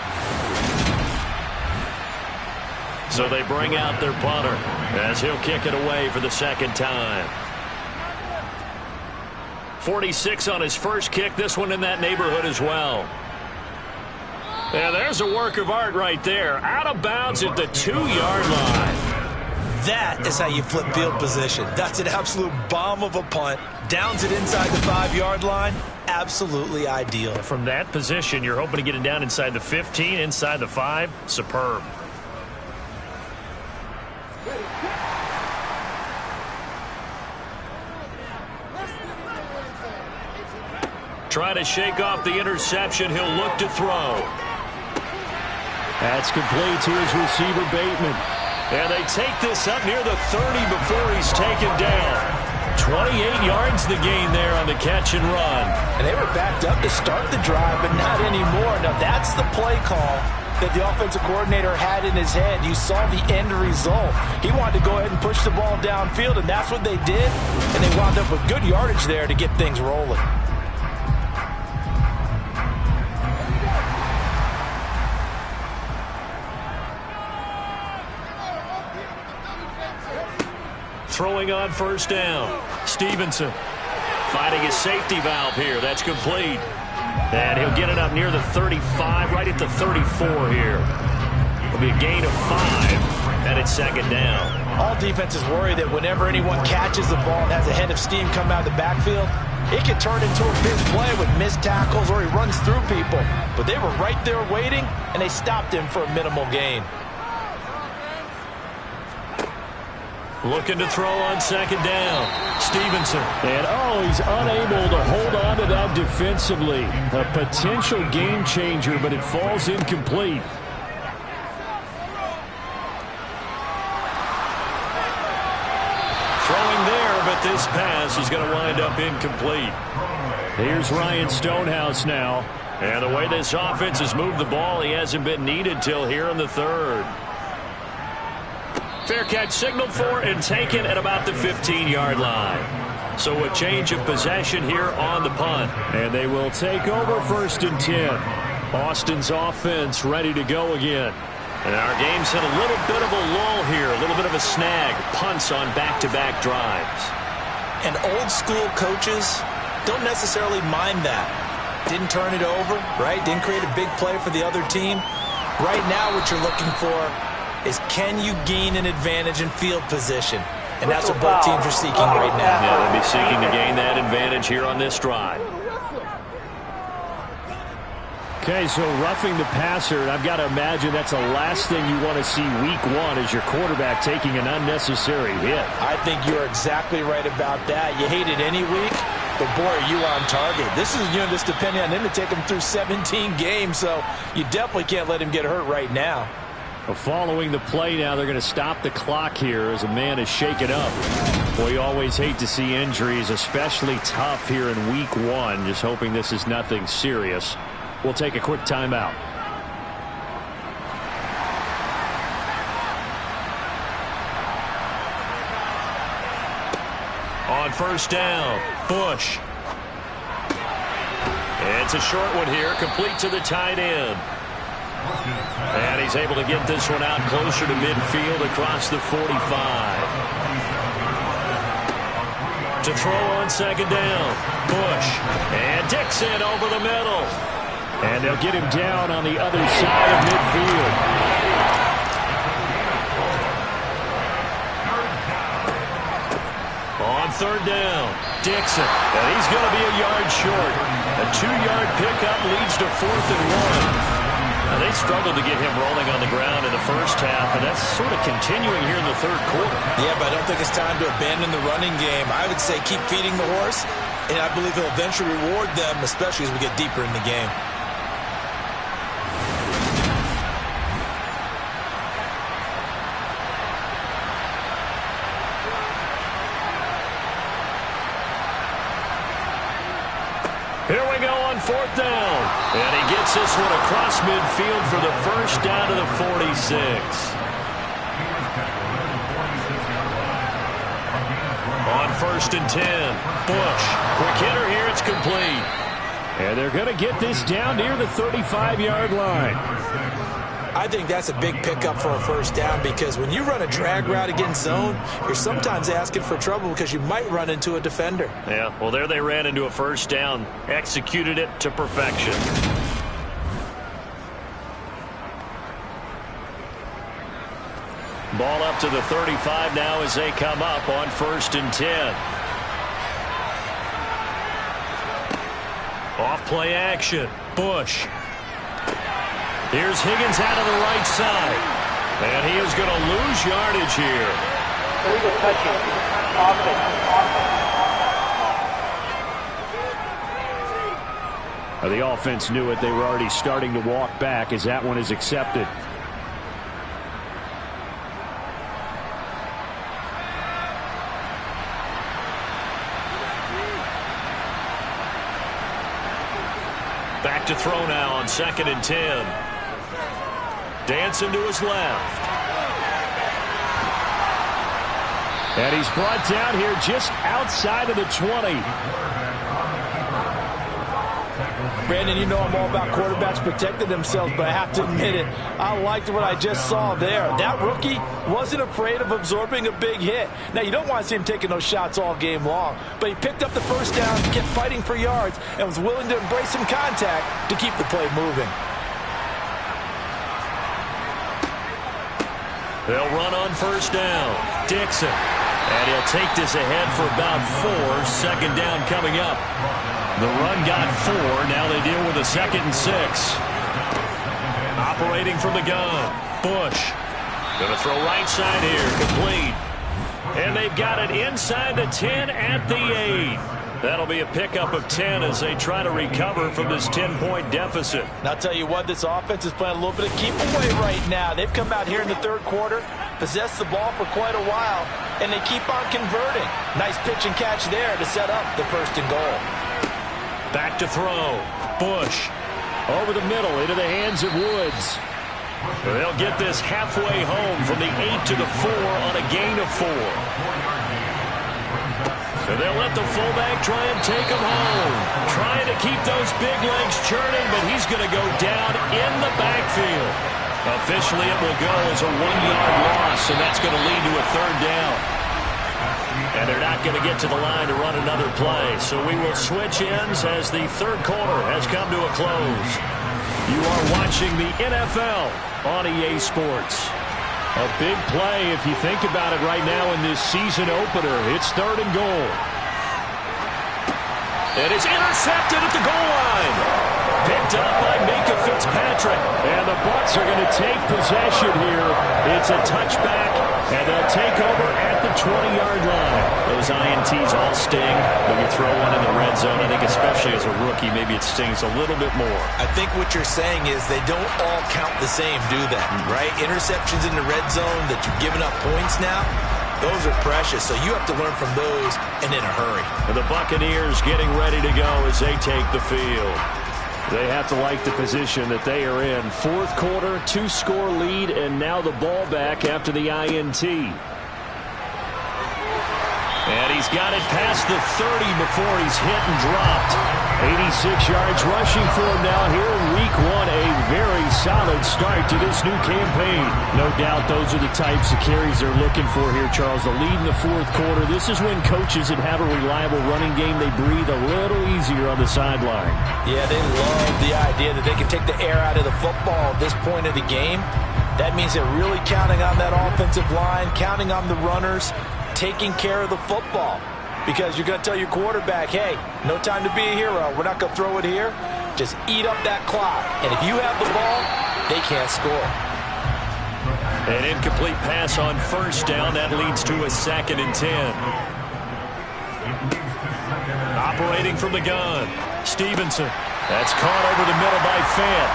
So they bring out their punter as he'll kick it away for the second time. 46 on his first kick, this one in that neighborhood as well. Yeah, there's a work of art right there. Out of bounds at the 2-yard line. That is how you flip field position. That's an absolute bomb of a punt. Downs it inside the 5-yard line. Absolutely ideal. From that position, you're hoping to get it down inside the 15, inside the 5. Superb. Trying to shake off the interception. He'll look to throw. That's complete to his receiver, Bateman. And they take this up near the 30 before he's taken down. 28 yards the gain there on the catch and run. And they were backed up to start the drive, but not anymore. Now that's the play call that the offensive coordinator had in his head. You saw the end result. He wanted to go ahead and push the ball downfield, and that's what they did. And they wound up with good yardage there to get things rolling. Throwing on first down. Stevenson finding his safety valve here. That's complete. And he'll get it up near the 35, right at the 34 here. It'll be a gain of 5, and it's second down. All defenses worry that whenever anyone catches the ball and has a head of steam come out of the backfield, it can turn into a big play with missed tackles or he runs through people. But they were right there waiting, and they stopped him for a minimal gain. Looking to throw on second down. Stevenson. And he's unable to hold on to that defensively. A potential game changer, but it falls incomplete. Throwing there, but this pass is going to wind up incomplete. Here's Ryan Stonehouse now. And the way this offense has moved the ball, he hasn't been needed till here in the third. Fair catch signaled for and taken at about the 15-yard line. So a change of possession here on the punt. And they will take over 1st and 10. Austin's offense ready to go again. And our game's hit a little bit of a lull here, a little bit of a snag. Punts on back-to-back drives. And old-school coaches don't necessarily mind that. Didn't turn it over, right? Didn't create a big play for the other team. Right now what you're looking for is can you gain an advantage in field position? And that's what both teams are seeking right now. Yeah, they'll be seeking to gain that advantage here on this drive. Okay, so roughing the passer, I've got to imagine that's the last thing you want to see week 1 as your quarterback taking an unnecessary hit. I think you're exactly right about that. You hate it any week, But, boy, are you on target. This is a unit that's depending on him to take him through 17 games, so you definitely can't let him get hurt right now. Well, following the play now, they're going to stop the clock here as a man is shaken up. Boy, you always hate to see injuries, especially tough here in week 1. Just hoping this is nothing serious. We'll take a quick timeout. On first down, Bush. It's a short one here, complete to the tight end. And he's able to get this one out closer to midfield across the 45. To throw on second down, Bush. And Dixon over the middle. And they'll get him down on the other side of midfield. On third down, Dixon. And he's going to be a yard short. A 2-yard pickup leads to 4th and 1. Now, they struggled to get him rolling on the ground in the first half, and that's sort of continuing here in the third quarter. Yeah, but I don't think it's time to abandon the running game. I would say keep feeding the horse, and I believe he'll eventually reward them, especially as we get deeper in the game. Here we go on fourth down. And he gets this one across midfield for the first down to the 46. On first and 10, Bush. Quick hitter here, it's complete. And they're going to get this down near the 35-yard line. I think that's a big pickup for a first down because when you run a drag route against zone, you're sometimes asking for trouble because you might run into a defender. Yeah, well, there they ran into a first down, executed it to perfection. Ball up to the 35 now as they come up on first and 10. Off play action, Bush. Here's Higgins out of the right side. And he is going to lose yardage here. Illegal touching. Offense. The offense knew it. They were already starting to walk back as that one is accepted. Back to throw now on second and 10. Dancing to his left. And he's brought down here just outside of the 20. Brandon, you know I'm all about quarterbacks protecting themselves, but I have to admit it, I liked what I just saw there. That rookie wasn't afraid of absorbing a big hit. Now, you don't want to see him taking those shots all game long, but he picked up the first down, kept fighting for yards, and was willing to embrace some contact to keep the play moving. They'll run on first down. Dixon. And he'll take this ahead for about 4. Second down coming up. The run got 4. Now they deal with a second and 6. Operating from the gun. Bush. Going to throw right side here. Complete. And they've got it inside the 10 at the 8. That'll be a pickup of 10 as they try to recover from this 10-point deficit. And I'll tell you what, this offense is playing a little bit of keep away right now. They've come out here in the third quarter, possessed the ball for quite a while, and they keep on converting. Nice pitch and catch there to set up the first and goal. Back to throw. Bush. Over the middle into the hands of Woods. They'll get this halfway home from the 8 to the 4 on a gain of 4. So they'll let the fullback try and take him home. Trying to keep those big legs churning, but he's going to go down in the backfield. Officially, it will go as a 1-yard loss, and that's going to lead to a third down. And they're not going to get to the line to run another play. So we will switch ends as the third quarter has come to a close. You are watching the NFL on EA Sports. A big play if you think about it right now in this season opener. It's third and goal. It is intercepted at the goal line. Picked up by Minkah Fitzpatrick. And the Bucs are going to take possession here. It's a touchback, and they'll take over at at the 20-yard line. Those INTs all sting when you throw one in the red zone. I think especially as a rookie, maybe it stings a little bit more. I think what you're saying is they don't all count the same, do they? Right? Interceptions in the red zone that you've given up points now, those are precious. So you have to learn from those and in a hurry. And the Buccaneers getting ready to go as they take the field. They have to like the position that they are in. Fourth quarter, 2-score lead, and now the ball back after the INT. And he's got it past the 30 before he's hit and dropped. 86 yards rushing for him now here in week 1. A very solid start to this new campaign. No doubt those are the types of carries they're looking for here, Charles. The lead in the fourth quarter. This is when coaches that have a reliable running game, they breathe a little easier on the sideline. Yeah, they love the idea that they can take the air out of the football at this point of the game. That means they're really counting on that offensive line, counting on the runners, taking care of the football. Because you're going to tell your quarterback, hey, no time to be a hero. We're not going to throw it here. Just eat up that clock. And if you have the ball, they can't score. An incomplete pass on first down. That leads to a 2nd and 10. Operating from the gun, Stevenson. That's caught over the middle by Fant.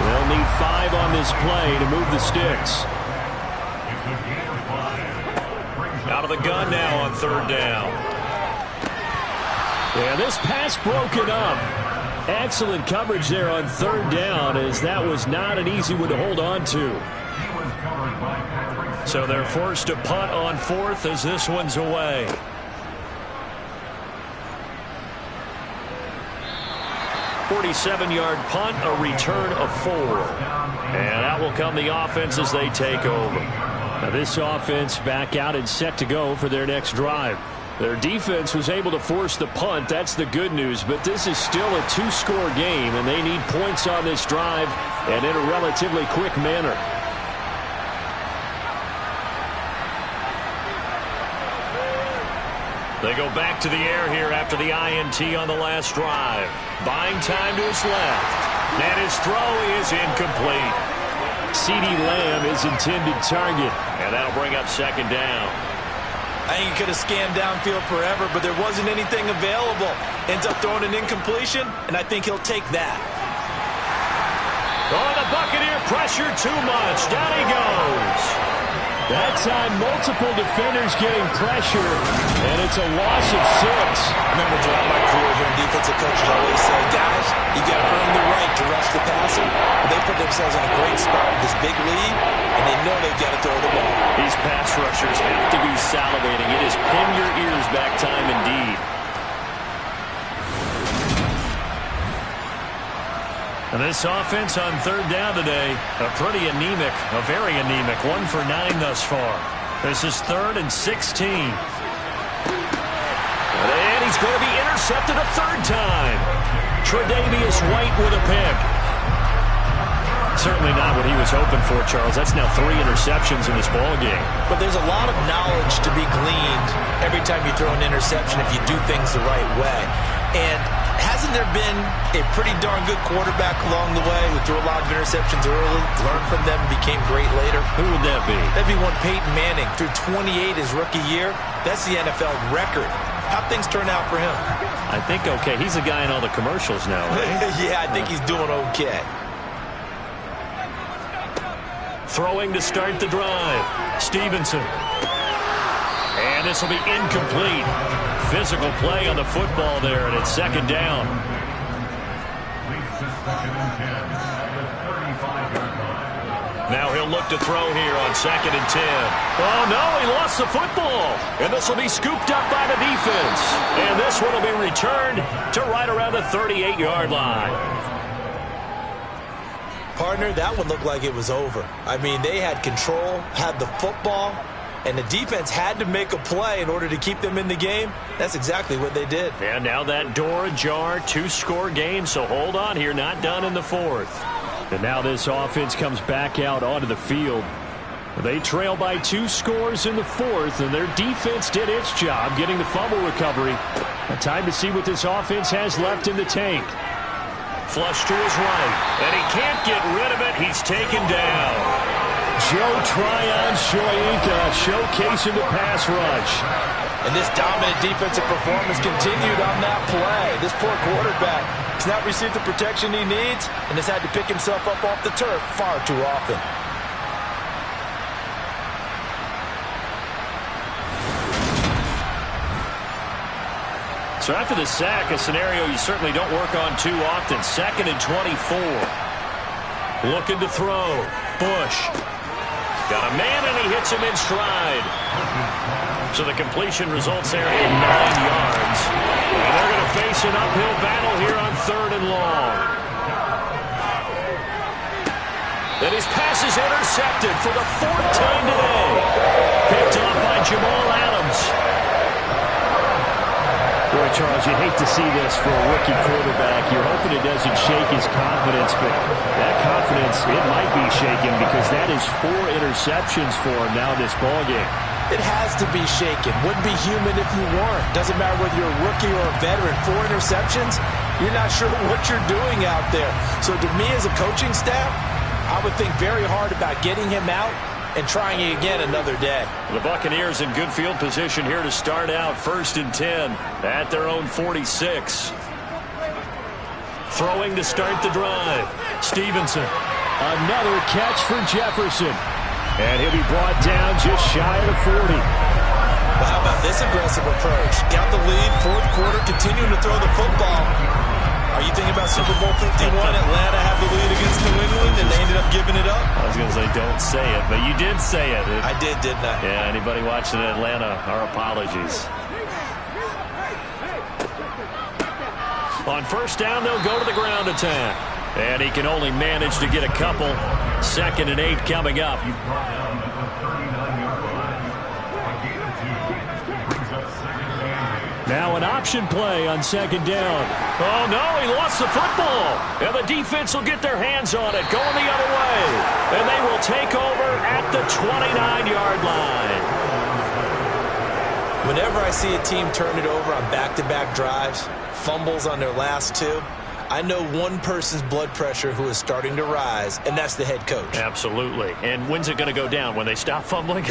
They'll need 5 on this play to move the sticks. Out of the gun now on 3rd down. Yeah, this pass broken up. Excellent coverage there on 3rd down, as that was not an easy one to hold on to. So they're forced to punt on 4th as this one's away. .47-yard punt, a return of 4. And out will come the offense as they take over. Now this offense back out and set to go for their next drive. Their defense was able to force the punt. That's the good news. But this is still a 2-score game, and they need points on this drive and in a relatively quick manner. They go back to the air here after the INT on the last drive. Buying time to his left. And his throw is incomplete. CeeDee Lamb is intended target. And that'll bring up 2nd down. I think he could have scanned downfield forever, but there wasn't anything available. Ends up throwing an incompletion, and I think he'll take that. Oh, the Buccaneer pressure too much. Down he goes. That time, multiple defenders getting pressure, and it's a loss of 6. I remember throughout my career here in defensive coaches always say, guys, you got to earn the right to rush the passer. But they put themselves in a great spot with this big lead, and they know they've got to throw the ball. These pass rushers have to be salivating. It is pin your ears back time indeed. And this offense on 3rd down today, a pretty anemic, a very anemic. 1 for 9 thus far. This is 3rd and 16. And he's going to be intercepted a 3rd time. Tre'Davious White with a pick. Certainly not what he was hoping for, Charles. That's now 3 interceptions in this ball game. But there's a lot of knowledge to be gleaned every time you throw an interception if you do things the right way. And hasn't there been a pretty darn good quarterback along the way who threw a lot of interceptions early, learned from them, and became great later? Who would that be? That'd be one Peyton Manning. Threw 28 his rookie year. That's the NFL record. How'd things turn out for him? I think okay. He's the guy in all the commercials now, right? Yeah, I think he's doing okay. Throwing to start the drive. Stevenson. And this will be incomplete. Physical play on the football there, and it's 2nd down. Now he'll look to throw here on 2nd and 10. Oh, no, he lost the football. And this will be scooped up by the defense. And this one will be returned to right around the 38-yard line. Partner, that one looked like it was over. I mean, they had control, had the football, and the defense had to make a play in order to keep them in the game. That's exactly what they did. And now that door ajar, 2-score game, so hold on here, not done in the 4th. And now this offense comes back out onto the field. They trail by 2 scores in the 4th, and their defense did its job getting the fumble recovery. Now time to see what this offense has left in the tank. Flush to his right, and he can't get rid of it. He's taken down. Joe Tryon-Shoyinka showcasing the pass rush. And this dominant defensive performance continued on that play. This poor quarterback has not received the protection he needs and has had to pick himself up off the turf far too often. So after the sack, a scenario you certainly don't work on too often. 2nd and 24. Looking to throw. Bush. Got a man, and he hits him in stride. So the completion results there in 9 yards. And they're going to face an uphill battle here on 3rd and long. And his pass is intercepted for the 4th time today. Picked off by Jamal Adams. Boy, Charles, you hate to see this for a rookie quarterback. You're hoping it doesn't shake his confidence, but that confidence, it might be shaken because that is 4 interceptions for him now in this ballgame. It has to be shaken. Wouldn't be human if you weren't. Doesn't matter whether you're a rookie or a veteran. 4 interceptions, you're not sure what you're doing out there. So to me as a coaching staff, I would think very hard about getting him out and trying it again another day. The Buccaneers in good field position here to start out. 1st and 10 at their own 46. Throwing to start the drive. Stevenson. Another catch for Jefferson. And he'll be brought down just shy of the 40. Well, how about this aggressive approach? Got the lead, 4th quarter, continuing to throw the football. Are you thinking about Super Bowl 51? Atlanta had the lead against New England, and they ended up giving it up? I was going to say don't say it, but you did say it. I did, didn't I? Yeah, anybody watching Atlanta, our apologies. On 1st down, they'll go to the ground attack. And he can only manage to get a couple. 2nd and 8 coming up. Now an option play on 2nd down. Oh, no, he lost the football. And the defense will get their hands on it, going the other way. And they will take over at the 29-yard line. Whenever I see a team turn it over on back-to-back drives, fumbles on their last 2, I know one person's blood pressure who is starting to rise, and that's the head coach. Absolutely. And when's it going to go down? When they stop fumbling?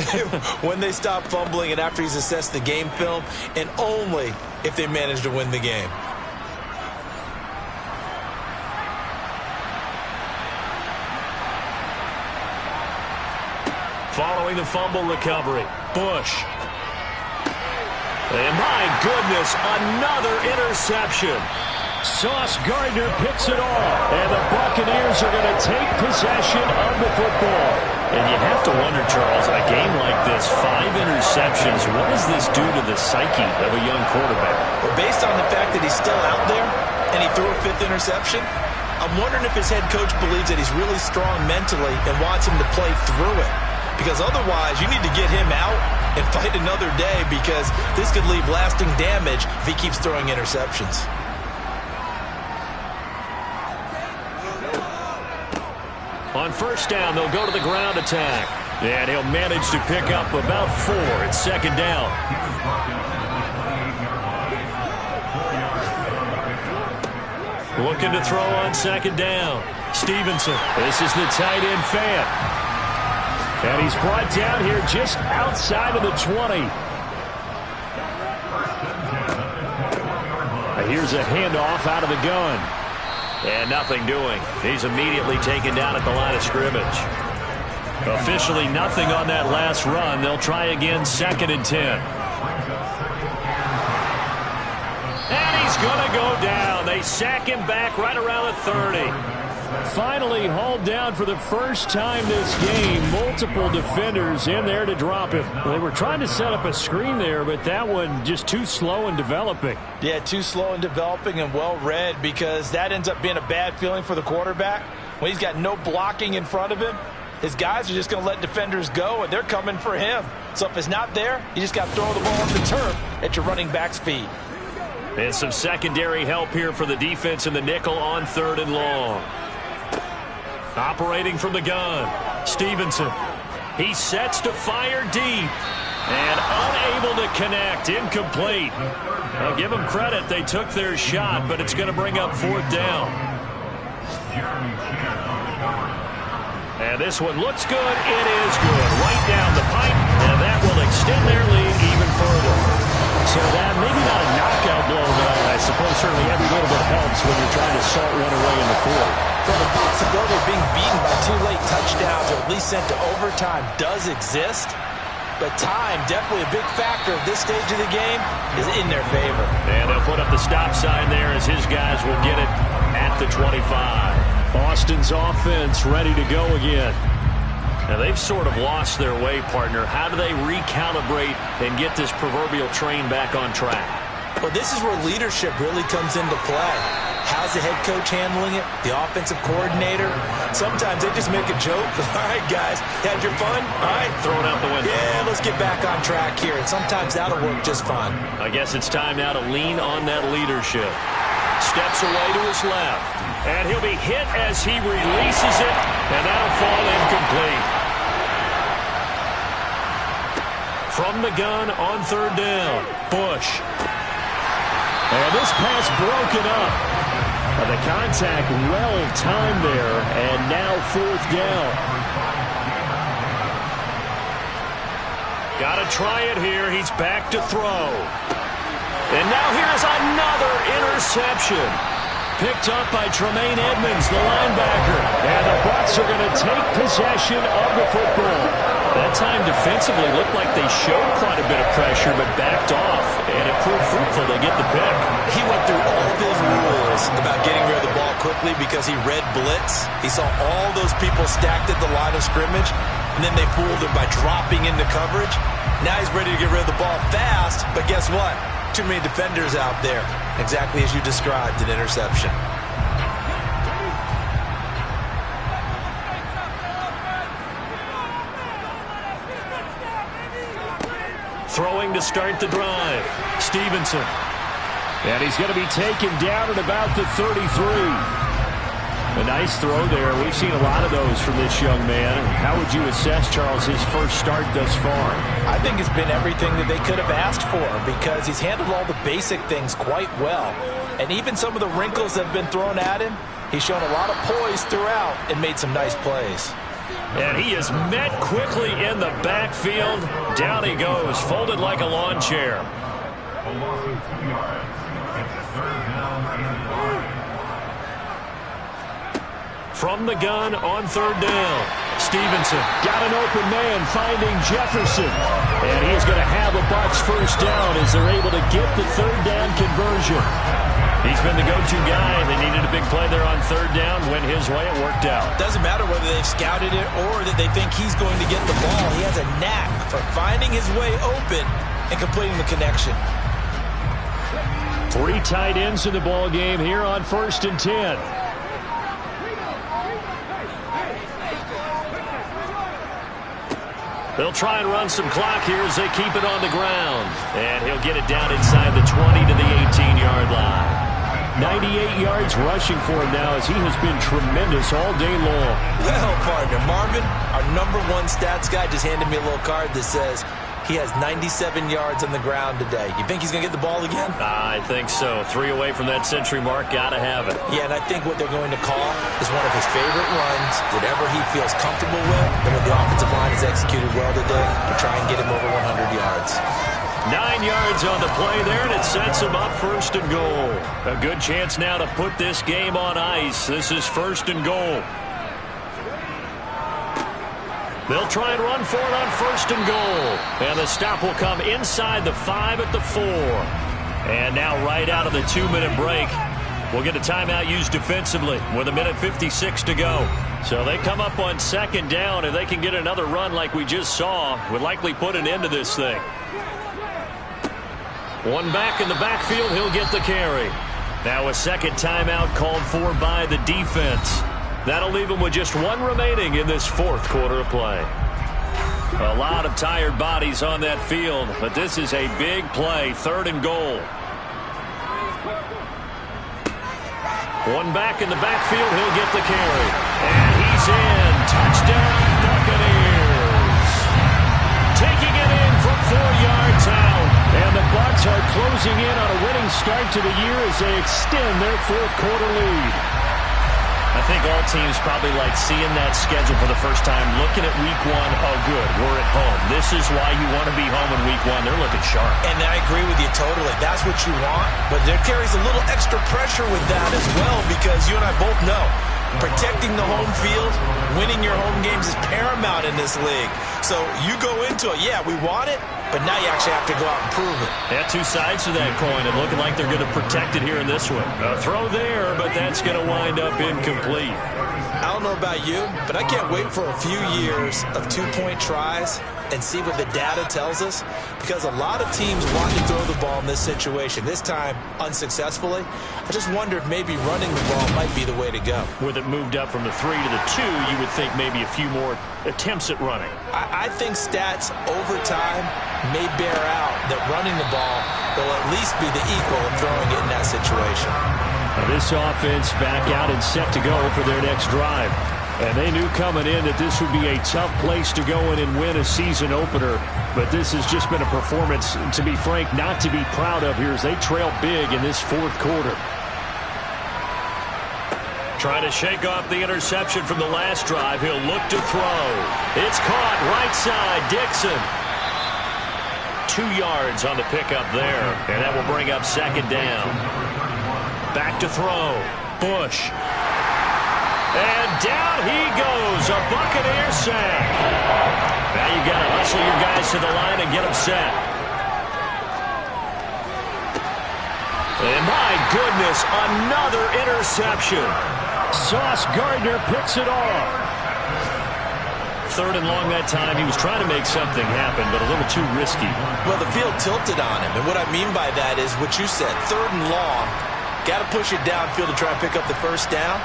When they stop fumbling and after he's assessed the game film, and only if they manage to win the game. Following the fumble recovery, Bush. And my goodness, another interception. Sauce Gardner picks it off, and the Buccaneers are going to take possession of the football. And you have to wonder, Charles, in a game like this, 5 interceptions, what does this do to the psyche of a young quarterback? Well, based on the fact that he's still out there and he threw a 5th interception, I'm wondering if his head coach believes that he's really strong mentally and wants him to play through it. Because otherwise, you need to get him out and fight another day because this could leave lasting damage if he keeps throwing interceptions. On 1st down, they'll go to the ground attack. And he'll manage to pick up about 4 at 2nd down. Looking to throw on 2nd down. Stevenson. This is the tight end Fant. And he's brought down here just outside of the 20. Here's a handoff out of the gun. And nothing doing. He's immediately taken down at the line of scrimmage. Officially nothing on that last run. They'll try again 2nd and 10. And he's going to go down. They sack him back right around the 30. Finally hauled down for the first time this game. Multiple defenders in there to drop him. They were trying to set up a screen there, but that one just too slow in developing. Yeah, too slow in developing and well read because that ends up being a bad feeling for the quarterback. When he's got no blocking in front of him, his guys are just going to let defenders go, and they're coming for him. So if it's not there, you just got to throw the ball on the turf at your running back's feet. And some secondary help here for the defense in the nickel on 3rd and long. Operating from the gun, Stevenson. He sets to fire deep. And unable to connect, incomplete. I'll give them credit, they took their shot, but it's going to bring up 4th down. And this one looks good. It is good. Right down the pipe, and that will extend their lead even further. So that maybe not a knockout blow, but I suppose certainly every little bit helps when you're trying to salt one away in the fourth. Well, the possibility of being beaten by 2 late touchdowns or at least sent to overtime does exist. But time, definitely a big factor at this stage of the game, is in their favor. And they'll put up the stop sign there as his guys will get it at the 25. Austin's offense ready to go again. Now, they've sort of lost their way, partner. How do they recalibrate and get this proverbial train back on track? Well, this is where leadership really comes into play. How's the head coach handling it? The offensive coordinator? Sometimes they just make a joke. All right, guys, had your fun? All right. Throw it out the window. Yeah, let's get back on track here. And sometimes that'll work just fine. I guess it's time now to lean on that leadership. Steps away to his left. And he'll be hit as he releases it. And that'll fall incomplete. From the gun on third down, Bush. And this pass broken up. The contact well timed there, and now fourth down. Got to try it here. He's back to throw. And now here's another interception. Picked up by Tremaine Edmonds, the linebacker. And the Bucs are going to take possession of the football. That time defensively looked like they showed quite a bit of pressure but backed off, and it proved fruitful. They get the pick. He went through all of his rules about getting rid of the ball quickly because he read blitz. He saw all those people stacked at the line of scrimmage, and then they fooled him by dropping into coverage. Now he's ready to get rid of the ball fast, but guess what? Too many defenders out there. Exactly as you described, an interception. Throwing to start the drive, Stevenson. And he's going to be taken down at about the 33. A nice throw there. We've seen a lot of those from this young man. How would you assess, Charles, his first start thus far? I think it's been everything that they could have asked for because he's handled all the basic things quite well. And even some of the wrinkles that have been thrown at him, he's shown a lot of poise throughout and made some nice plays. And he is met quickly in the backfield. Down he goes, folded like a lawn chair. A loss of 2 yards. It's third down and 5. From the gun on third down, Stevenson. Got an open man finding Jefferson. And he's going to have a Bucs first down as they're able to get the third down conversion. He's been the go-to guy. They needed a big play there on third down. Went his way. It worked out. Doesn't matter whether they've scouted it or that they think he's going to get the ball. He has a knack for finding his way open and completing the connection. 3 tight ends in the ball game here on 1st and 10. They'll try and run some clock here as they keep it on the ground. And he'll get it down inside the 20 to the 18-yard line. 98 yards rushing for him now as he has been tremendous all day long. Well, partner, Marvin, our #1 stats guy just handed me a little card that says he has 97 yards on the ground today. You think he's going to get the ball again? I think so. 3 away from that century mark. Got to have it. Yeah, and I think what they're going to call is one of his favorite runs, whatever he feels comfortable with, and when the offensive line has executed well today, to try and get him over 100 yards. 9 yards on the play there, and it sets him up 1st and goal. A good chance now to put this game on ice. This is 1st and goal. They'll try and run for it on 1st and goal. And the stop will come inside the 5 at the 4. And now right out of the 2-minute break, we'll get a timeout used defensively with 1:56 to go. So they come up on 2nd down, and they can get another run like we just saw. Would likely put an end to this thing. One back in the backfield, he'll get the carry. Now a 2nd timeout called for by the defense. That'll leave him with just 1 remaining in this 4th quarter of play. A lot of tired bodies on that field, but this is a big play, 3rd and goal. One back in the backfield, he'll get the carry. And he's in. Touchdown, Buccaneers. Taking it in from 4 yards out. And the Bucs are closing in on a winning start to the year as they extend their 4th quarter lead. I think all teams probably like seeing that schedule for the first time, looking at week one. Oh, good, we're at home. This is why you want to be home in week one. They're looking sharp. And I agree with you totally. That's what you want. But there carries a little extra pressure with that as well, because you and I both know protecting the home field, winning your home games is paramount in this league. So you go into it, yeah, we want it, but now you actually have to go out and prove it. Yeah, two sides to that coin, and looking like they're going to protect it here in this one. A throw there, but that's going to wind up incomplete. I don't know about you, but I can't wait for a few years of two-point tries and see what the data tells us, because a lot of teams want to throw the ball in this situation, this time unsuccessfully. I just wonder if maybe running the ball might be the way to go. With it moved up from the 3 to the 2, you would think maybe a few more attempts at running. I think stats over time may bear out that running the ball will at least be the equal of throwing it in that situation. Now this offense back out and set to go for their next drive. And they knew coming in that this would be a tough place to go in and win a season opener. But this has just been a performance, to be frank, not to be proud of here as they trail big in this fourth quarter. Trying to shake off the interception from the last drive. He'll look to throw. It's caught right side. Dixon. 2 yards on the pickup there. And that will bring up second down. Back to throw. Bush. And down he goes. A Buccaneer sack. Now you got to hustle your guys to the line and get them set. And my goodness, another interception. Sauce Gardner picks it off. 3rd and long that time. He was trying to make something happen, but a little too risky. Well, the field tilted on him, and what I mean by that is what you said, 3rd and long. Got to push it downfield to try and pick up the first down.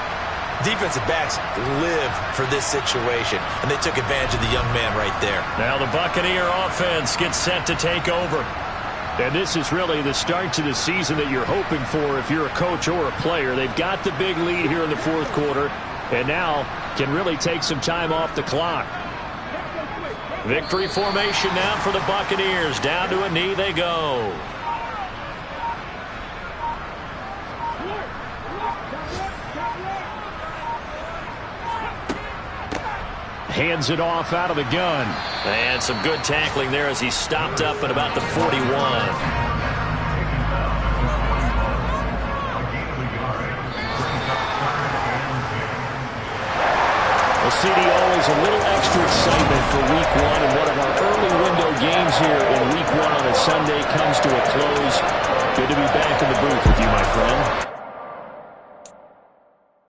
Defensive backs live for this situation, and they took advantage of the young man right there. Now the Buccaneer offense gets set to take over. And this is really the start to the season that you're hoping for if you're a coach or a player. They've got the big lead here in the fourth quarter, and now can really take some time off the clock. Victory formation now for the Buccaneers. Down to a knee they go. Hands it off out of the gun. And some good tackling there as he stopped up at about the 41. Well, CD, always a little extra excitement for week one, and one of our early window games here in week one on a Sunday comes to a close. Good to be back in the booth with you, my friend.